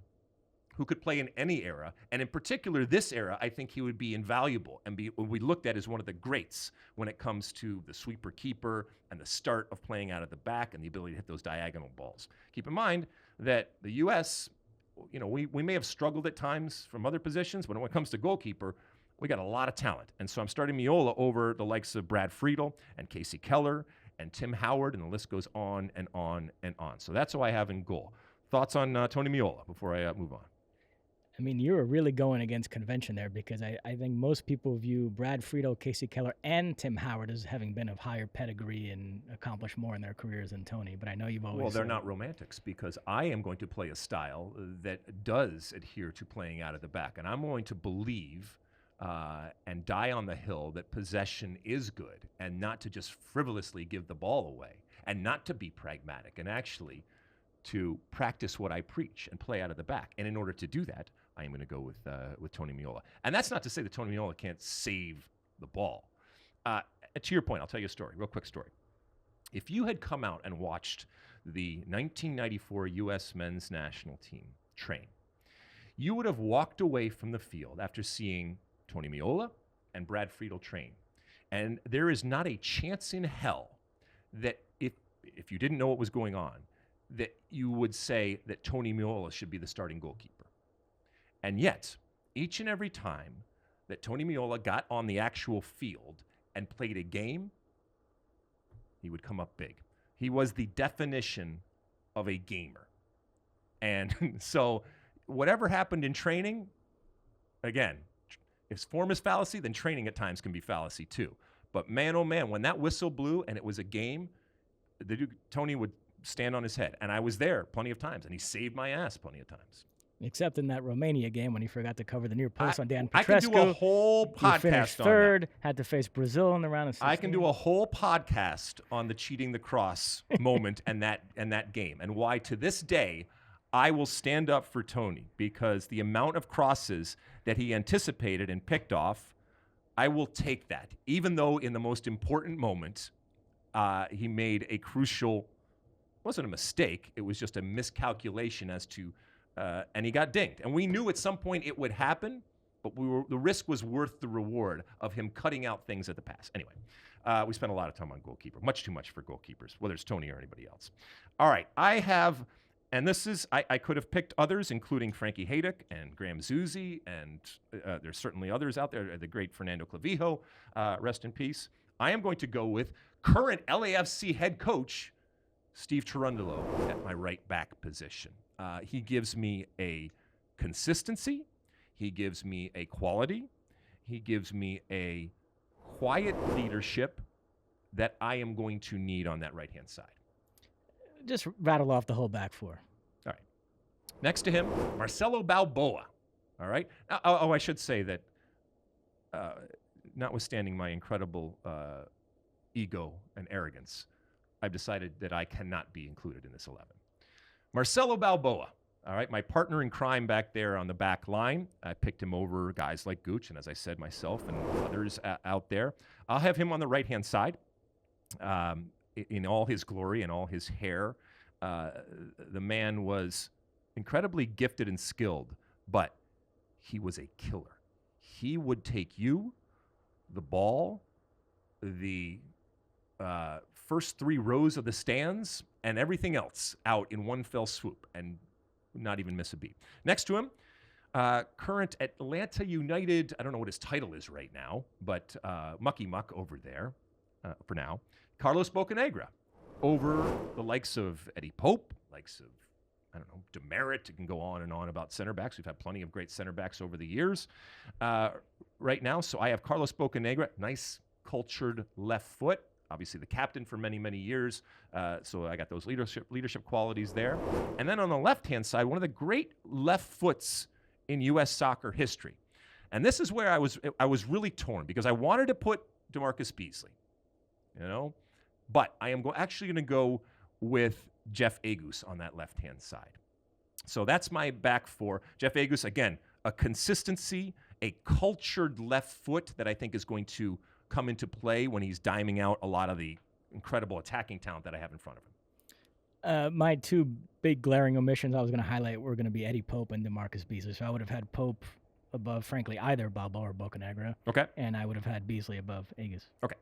[SPEAKER 1] who could play in any era, and in particular this era, I think he would be invaluable and be we looked at as one of the greats when it comes to the sweeper keeper and the start of playing out of the back and the ability to hit those diagonal balls. Keep in mind that the U.S., we may have struggled at times from other positions, but when it comes to goalkeeper, we got a lot of talent. And so I'm starting Meola over the likes of Brad Friedel and Casey Keller and Tim Howard, and the list goes on and on and on. So that's who I have in goal. Thoughts on Tony Meola before I move on?
[SPEAKER 2] I mean, you were really going against convention there because I think most people view Brad Friedel, Casey Keller, and Tim Howard as having been of higher pedigree and accomplished more in their careers than Tony. But I know you've always...
[SPEAKER 1] Well, they're not romantics because I am going to play a style that does adhere to playing out of the back. And I'm going to believe and die on the hill that possession is good and not to just frivolously give the ball away and not to be pragmatic and actually to practice what I preach and play out of the back. And in order to do that, I am going to go with Tony Meola. And that's not to say that Tony Meola can't save the ball. To your point, I'll tell you a story, real quick story. If you had come out and watched the 1994 U.S. men's national team train, you would have walked away from the field after seeing Tony Meola and Brad Friedel train. And there is not a chance in hell that if you didn't know what was going on, that you would say that Tony Meola should be the starting goalkeeper. And yet, each and every time that Tony Meola got on the actual field and played a game, he would come up big. He was the definition of a gamer. And so whatever happened in training, again, if form is fallacy, then training at times can be fallacy too. But man, oh man, when that whistle blew and it was a game, Tony would stand on his head. And I was there plenty of times, and he saved my ass plenty of times.
[SPEAKER 2] Except in that Romania game when he forgot to cover the near post on Dan Petrescu.
[SPEAKER 1] I can do a whole podcast
[SPEAKER 2] finished
[SPEAKER 1] on
[SPEAKER 2] third,
[SPEAKER 1] that.
[SPEAKER 2] had to face Brazil in the round of 16.
[SPEAKER 1] I can do a whole podcast on the cheating the cross moment and that game, and why to this day I will stand up for Tony, because the amount of crosses that he anticipated and picked off, I will take that. Even though in the most important moment, he made a crucial, wasn't a mistake, it was just a miscalculation as to, and he got dinged. And we knew at some point it would happen, but the risk was worth the reward of him cutting out things at the pass. Anyway, we spent a lot of time on goalkeeper, much too much for goalkeepers, whether it's Tony or anybody else. All right, I have... And this is, I could have picked others, including Frankie Haydock and Graham Zusi, and there's certainly others out there, the great Fernando Clavijo, rest in peace. I am going to go with current LAFC head coach, Steve Cherundolo, at my right back position. He gives me a consistency, he gives me a quality, he gives me a quiet leadership that I am going to need on that right-hand side?
[SPEAKER 2] Just rattle off the whole back four.
[SPEAKER 1] All right. Next to him, Marcelo Balboa. All right. I should say that notwithstanding my incredible ego and arrogance, I've decided that I cannot be included in this 11. Marcelo Balboa. All right, my partner in crime back there on the back line. I picked him over guys like Gooch, and as I said, myself and others out there. I'll have him on the right-hand side in all his glory and all his hair. The man was incredibly gifted and skilled, but he was a killer. He would take you, the ball, the first 3 rows of the stands, and everything else out in one fell swoop and not even miss a beat. Next to him, current Atlanta United, I don't know what his title is right now, but Mucky Muck over there for now. Carlos Bocanegra over the likes of Eddie Pope, likes of, I don't know, Demerit. It can go on and on about center backs. We've had plenty of great center backs over the years right now. So I have Carlos Bocanegra, nice cultured left foot. Obviously the captain for many, many years. So I got those leadership qualities there. And then on the left-hand side, one of the great left foots in U.S. soccer history. And this is where I was really torn because I wanted to put DeMarcus Beasley, but I am actually going to go with Jeff Agus on that left-hand side. So that's my back four. Jeff Agus, again, a consistency, a cultured left foot that I think is going to come into play when he's diming out a lot of the incredible attacking talent that I have in front of him.
[SPEAKER 2] My 2 big glaring omissions I was going to highlight were going to be Eddie Pope and DeMarcus Beasley. So I would have had Pope above, frankly, either Balboa or Bocanegra.
[SPEAKER 1] Okay.
[SPEAKER 2] And I would have had Beasley above Agus.
[SPEAKER 1] Okay.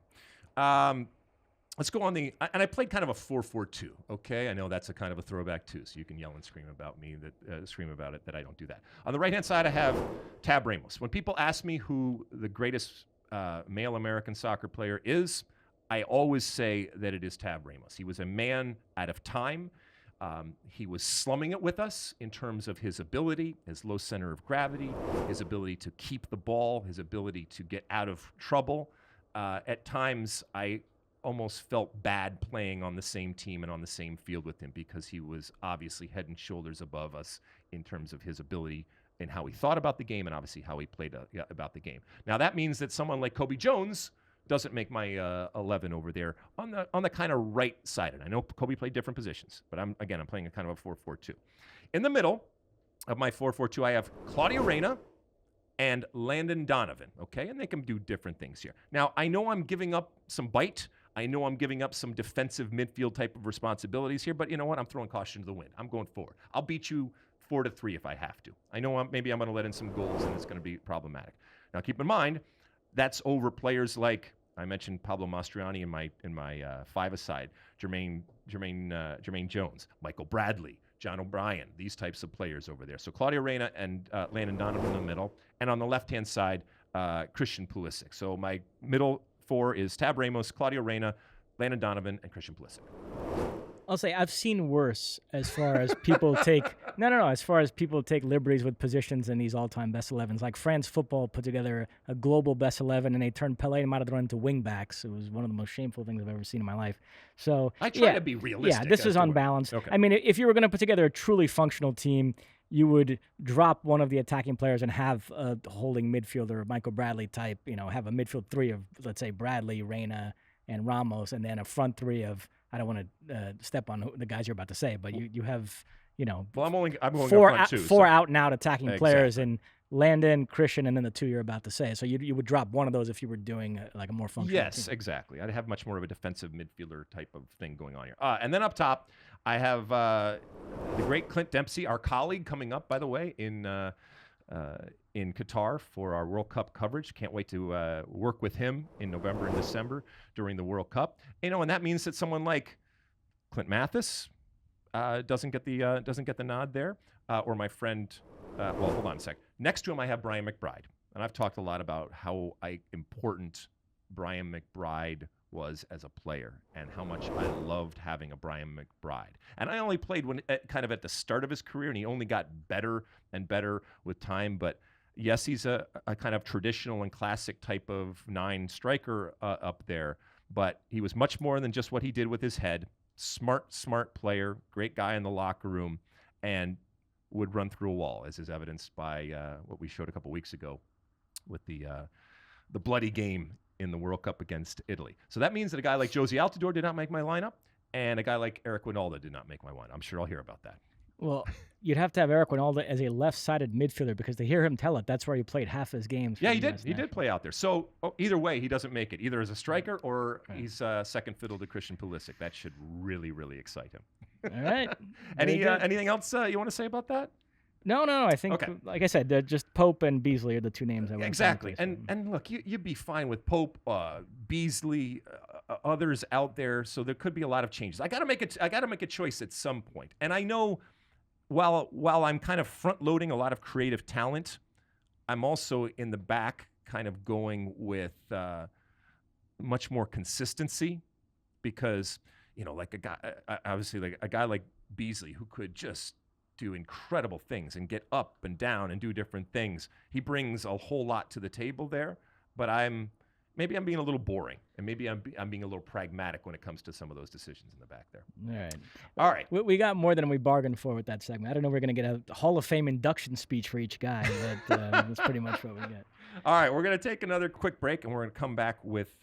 [SPEAKER 1] Let's go on and I played kind of a 4-4-2. Okay, I know that's a kind of a throwback too, so you can yell and scream about me scream about it that I don't do that. On the right-hand side, I have Tab Ramos. When people ask me who the greatest male American soccer player is, I always say that it is Tab Ramos. He was a man out of time. He was slumming it with us in terms of his ability, his low center of gravity, his ability to keep the ball, his ability to get out of trouble. At times, I almost felt bad playing on the same team and on the same field with him because he was obviously head and shoulders above us in terms of his ability and how he thought about the game and obviously how he played about the game. Now, that means that someone like Kobe Jones doesn't make my 11 over there on the kind of right side. And I know Kobe played different positions, but I'm playing a kind of a 4-4-2. In the middle of my 4-4-2, I have Claudio Reyna and Landon Donovan, okay? And they can do different things here. Now, I know I'm giving up some bite. I know I'm giving up some defensive midfield type of responsibilities here, but you know what? I'm throwing caution to the wind. I'm going forward. I'll beat you 4-3 if I have to. I know maybe I'm going to let in some goals, and it's going to be problematic. Now, keep in mind, that's over players like I mentioned Pablo Mastriani in my 5-a-side, Jermaine Jones, Michael Bradley, John O'Brien, these types of players over there. So Claudio Reyna and Landon Donovan in the middle, and on the left-hand side, Christian Pulisic. So my middle 4 is Tab Ramos, Claudio Reyna, Landon Donovan, and Christian Pulisic.
[SPEAKER 2] I'll say I've seen worse as far as people take as far as people take liberties with positions in these all-time best 11s. Like France football put together a global best 11, and they turned Pelé and Maradona into wingbacks. It was one of the most shameful things I've ever seen in my life. So
[SPEAKER 1] I try to be realistic.
[SPEAKER 2] Yeah, this is unbalanced.
[SPEAKER 1] Okay.
[SPEAKER 2] I mean, if you were going to put together a truly functional team, you would drop one of the attacking players and have a holding midfielder, Michael Bradley type. Have a midfield 3 of, let's say, Bradley, Reyna, and Ramos, and then a front 3 of. I don't want to step on the guys you're about to say, but you have,
[SPEAKER 1] Well, I'm going
[SPEAKER 2] four
[SPEAKER 1] up front too.
[SPEAKER 2] Four out and out attacking players,
[SPEAKER 1] Exactly.
[SPEAKER 2] and Landon, Christian, and then the 2 you're about to say. So you would drop one of those if you were doing like a more functional
[SPEAKER 1] Yes,
[SPEAKER 2] team.
[SPEAKER 1] exactly. I'd have much more of a defensive midfielder type of thing going on here. And then up top, I have the great Clint Dempsey, our colleague, coming up, by the way, in Qatar for our World Cup coverage. Can't wait to work with him in November and December during the World Cup. And that means that someone like Clint Mathis doesn't get the nod there, or my friend. Well, hold on a sec. Next to him, I have Brian McBride, and I've talked a lot about how important Brian McBride was as a player and how much I loved having a Brian McBride. And I only played kind of at the start of his career, and he only got better and better with time. But yes, he's a kind of traditional and classic type of 9 striker up there. but he was much more than just what he did with his head. Smart player, great guy in the locker room, and would run through a wall, as is evidenced by what we showed a couple weeks ago with the bloody game in the World Cup against Italy. So that means that a guy like Josie Altidore did not make my lineup, and a guy like Eric Winalda did not make my lineup. I'm sure I'll hear about that.
[SPEAKER 2] Well, you'd have to have Eric Winalda as a left-sided midfielder because to hear him tell it, that's where he played half his games.
[SPEAKER 1] Yeah, he did. He did play out there. So either way, he doesn't make it, either as a striker or he's second fiddle to Christian Pulisic. That should really, really excite him.
[SPEAKER 2] All right.
[SPEAKER 1] Anything else you want to say about that?
[SPEAKER 2] No. I think, like I said, just Pope and Beasley are the two names I would
[SPEAKER 1] exactly. And look, you'd be fine with Pope, Beasley, others out there. So there could be a lot of changes. I got to make a choice at some point. And I know, while I'm kind of front loading a lot of creative talent, I'm also in the back kind of going with much more consistency, because like a guy like Beasley, who could just do incredible things and get up and down and do different things. He brings a whole lot to the table there, but maybe I'm being a little boring, and maybe I'm being a little pragmatic when it comes to some of those decisions in the back there. All right.
[SPEAKER 2] We got more than we bargained for with that segment. I don't know if we're going to get a Hall of Fame induction speech for each guy, but that's pretty much what we get.
[SPEAKER 1] All right, we're going to take another quick break, and we're going to come back with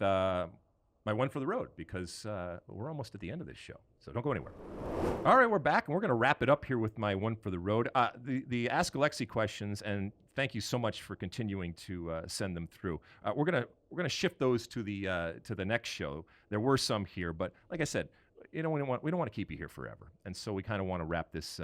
[SPEAKER 1] my one for the road, because we're almost at the end of this show. So don't go anywhere. All right, we're back, and we're going to wrap it up here with my one for the road. The Ask Alexi questions, and thank you so much for continuing to send them through. We're gonna shift those to the next show. There were some here, but like I said, we don't want to keep you here forever, and so we kind of want to wrap this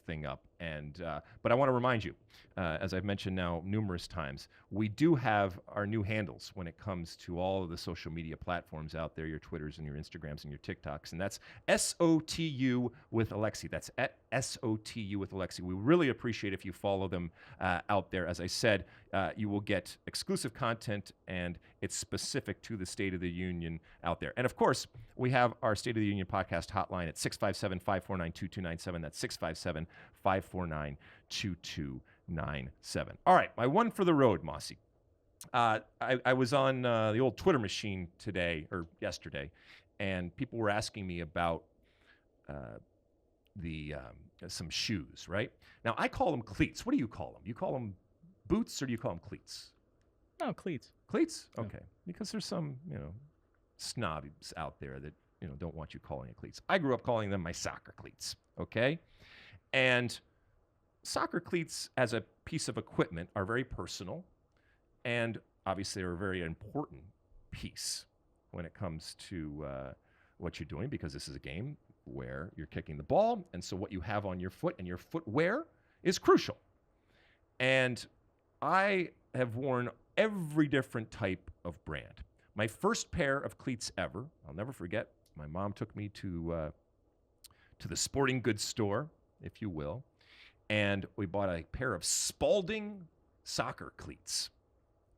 [SPEAKER 1] thing up. But I want to remind you, as I've mentioned now numerous times, we do have our new handles when it comes to all of the social media platforms out there, your Twitters and your Instagrams and your TikToks, and that's SOTU with Alexi. That's at SOTU with Alexi. We really appreciate if you follow them out there. As I said, you will get exclusive content, and it's specific to the State of the Union out there. And of course, we have our State of the Union podcast hotline at 657-549-2297. That's 657-549-2297. All right, my one for the road, Mosse. I was on the old Twitter machine yesterday, and people were asking me about some shoes, right? Now, I call them cleats. What do you call them? You call them boots, or do you call them cleats?
[SPEAKER 2] No, cleats.
[SPEAKER 1] Cleats? Okay. Because there's some, snobs out there that, don't want you calling it cleats. I grew up calling them my soccer cleats, okay? And soccer cleats as a piece of equipment are very personal, and obviously are a very important piece when it comes to what you're doing, because this is a game where you're kicking the ball, and so what you have on your foot and your footwear is crucial. And I have worn every different type of brand. My first pair of cleats ever, I'll never forget, my mom took me to the sporting goods store, if you will, and we bought a pair of Spalding soccer cleats,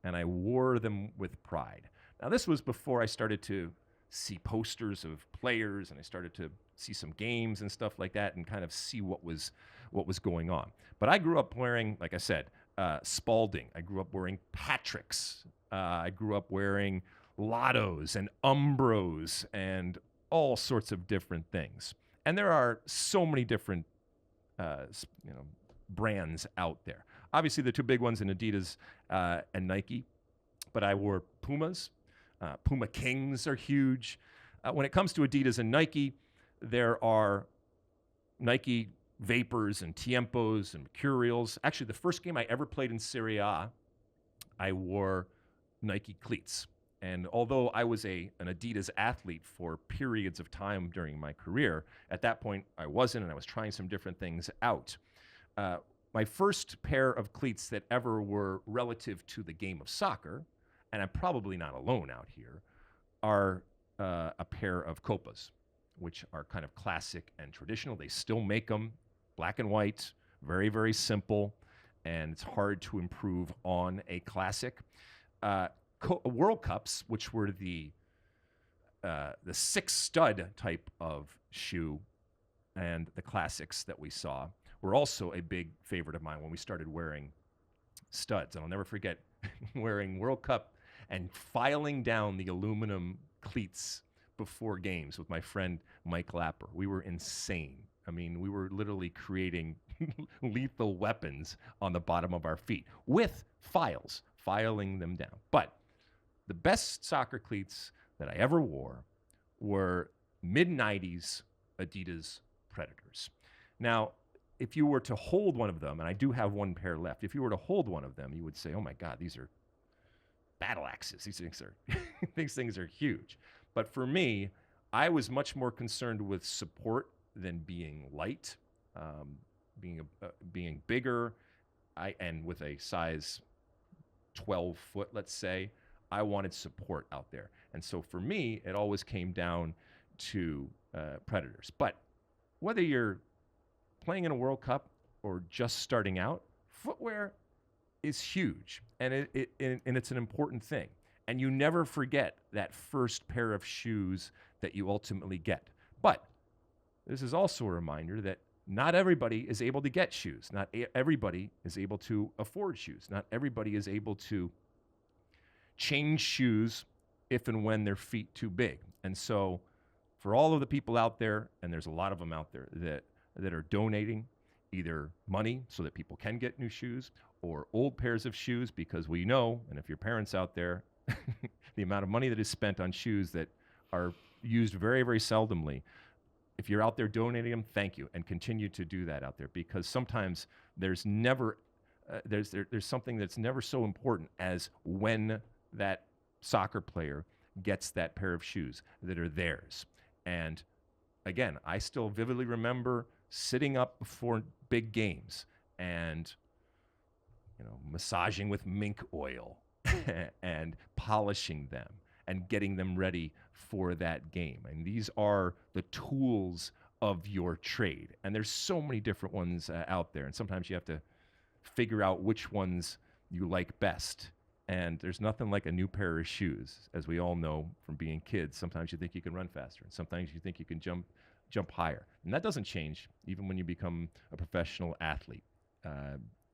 [SPEAKER 1] and I wore them with pride. Now, this was before I started to see posters of players, and I started to see some games and stuff like that, and kind of see what was going on. But I grew up wearing, like I said, Spalding. I grew up wearing Patrick's. I grew up wearing Lottos and Umbros and all sorts of different things. And there are so many different brands out there. Obviously, the two big ones in Adidas and Nike, but I wore Pumas. Puma Kings are huge. When it comes to Adidas and Nike, there are Nike Vapors and Tiempos and Mercurials. Actually, the first game I ever played in Serie A, I wore Nike cleats. And although I was an Adidas athlete for periods of time during my career, at that point I wasn't, and I was trying some different things out. My first pair of cleats that ever were relative to the game of soccer, and I'm probably not alone out here, are a pair of Copas, which are kind of classic and traditional. They still make them, black and white, very, very simple, and it's hard to improve on a classic. World Cups, which were the 6-stud type of shoe, and the classics that we saw were also a big favorite of mine when we started wearing studs. And I'll never forget wearing World Cup and filing down the aluminum cleats before games with my friend Mike Lapper. We were insane. I mean, we were literally creating lethal weapons on the bottom of our feet with filing them down. But the best soccer cleats that I ever wore were mid-90s Adidas Predators. Now, if you were to hold one of them, and I do have one pair left, if you were to hold one of them, you would say, oh my God, these are battle axes. These things are huge. But for me, I was much more concerned with support than being light, being bigger, and with a size 12 foot, let's say. I wanted support out there. And so for me, it always came down to Predators. But whether you're playing in a World Cup or just starting out, footwear is huge, and it's an important thing. And you never forget that first pair of shoes that you ultimately get. But this is also a reminder that not everybody is able to get shoes. Not everybody is able to afford shoes. Not everybody is able to change shoes if and when their feet too big. And so for all of the people out there, and there's a lot of them out there that are donating either money so that people can get new shoes or old pairs of shoes, because we know, and if your parents out there, the amount of money that is spent on shoes that are used very, very seldomly. If you're out there donating them, thank you, and continue to do that out there, because sometimes there's something that's never so important as when that soccer player gets that pair of shoes that are theirs. And again, I still vividly remember sitting up before big games and massaging with mink oil and polishing them and getting them ready for that game. And these are the tools of your trade. And there's so many different ones out there. And sometimes you have to figure out which ones you like best. And there's nothing like a new pair of shoes. As we all know from being kids, sometimes you think you can run faster, and sometimes you think you can jump higher. And that doesn't change even when you become a professional athlete.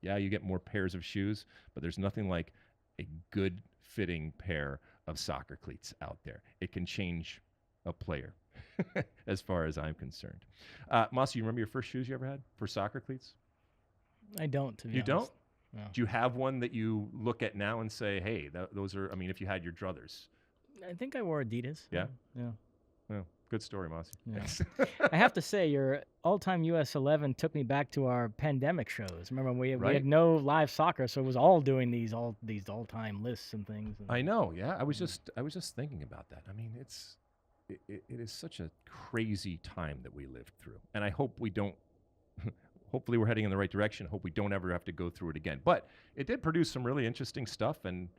[SPEAKER 1] Yeah, you get more pairs of shoes, but there's nothing like a good fitting pair of soccer cleats out there. It can change a player as far as I'm concerned. Mosse, you remember your first shoes you ever had for soccer cleats?
[SPEAKER 2] I don't, to be honest.
[SPEAKER 1] You don't?
[SPEAKER 2] No.
[SPEAKER 1] Do you have one that you look at now and say, hey, those are, if you had your druthers?
[SPEAKER 2] I think I wore Adidas.
[SPEAKER 1] Yeah?
[SPEAKER 2] Yeah.
[SPEAKER 1] Well, good story, Mosse.
[SPEAKER 2] Yeah. I have to say, your all-time US 11 took me back to our pandemic shows. Remember, we had no live soccer, so it was all doing these all-time lists and things.
[SPEAKER 1] I know, yeah. I was just thinking about that. It is such a crazy time that we lived through, and I hope we don't. Hopefully, we're heading in the right direction. Hope we don't ever have to go through it again. But it did produce some really interesting stuff, and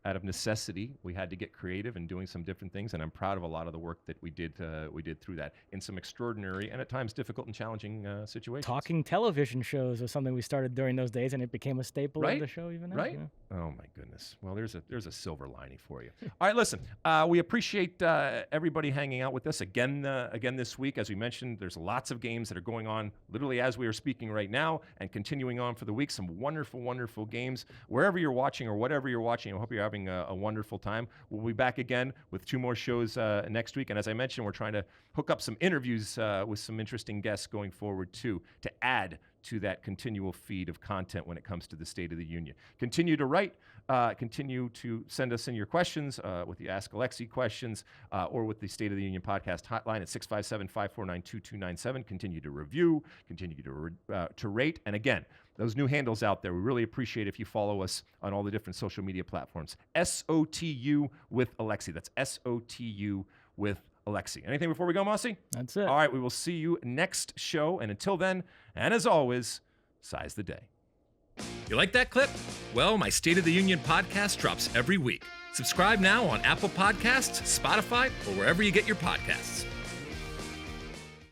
[SPEAKER 1] out of necessity, we had to get creative in doing some different things, and I'm proud of a lot of the work that we did through that in some extraordinary and at times difficult and challenging situations.
[SPEAKER 2] Talking television shows was something we started during those days, and it became a staple of the show even now.
[SPEAKER 1] Right? Yeah. Oh my goodness. Well, there's a silver lining for you. All right, listen. We appreciate everybody hanging out with us again this week. As we mentioned, there's lots of games that are going on literally as we are speaking right now, and continuing on for the week. Some wonderful, wonderful games wherever you're watching or whatever you're watching. I hope you're having a wonderful time. We'll be back again with 2 more shows next week. And as I mentioned, we're trying to hook up some interviews with some interesting guests going forward too, to add to that continual feed of content when it comes to the State of the Union. Continue to write, continue to send us in your questions with the Ask Alexi questions or with the State of the Union podcast hotline at 657-549-2297. Continue to review, continue to rate. And again, those new handles out there, we really appreciate if you follow us on all the different social media platforms. SOTU with Alexi. That's SOTU with Alexi. Anything before we go, Mosse?
[SPEAKER 2] That's it.
[SPEAKER 1] All right, we will see you next show. And until then, and as always, size the day. You like that clip? Well, my State of the Union podcast drops every week. Subscribe now on Apple Podcasts, Spotify, or wherever you get your podcasts.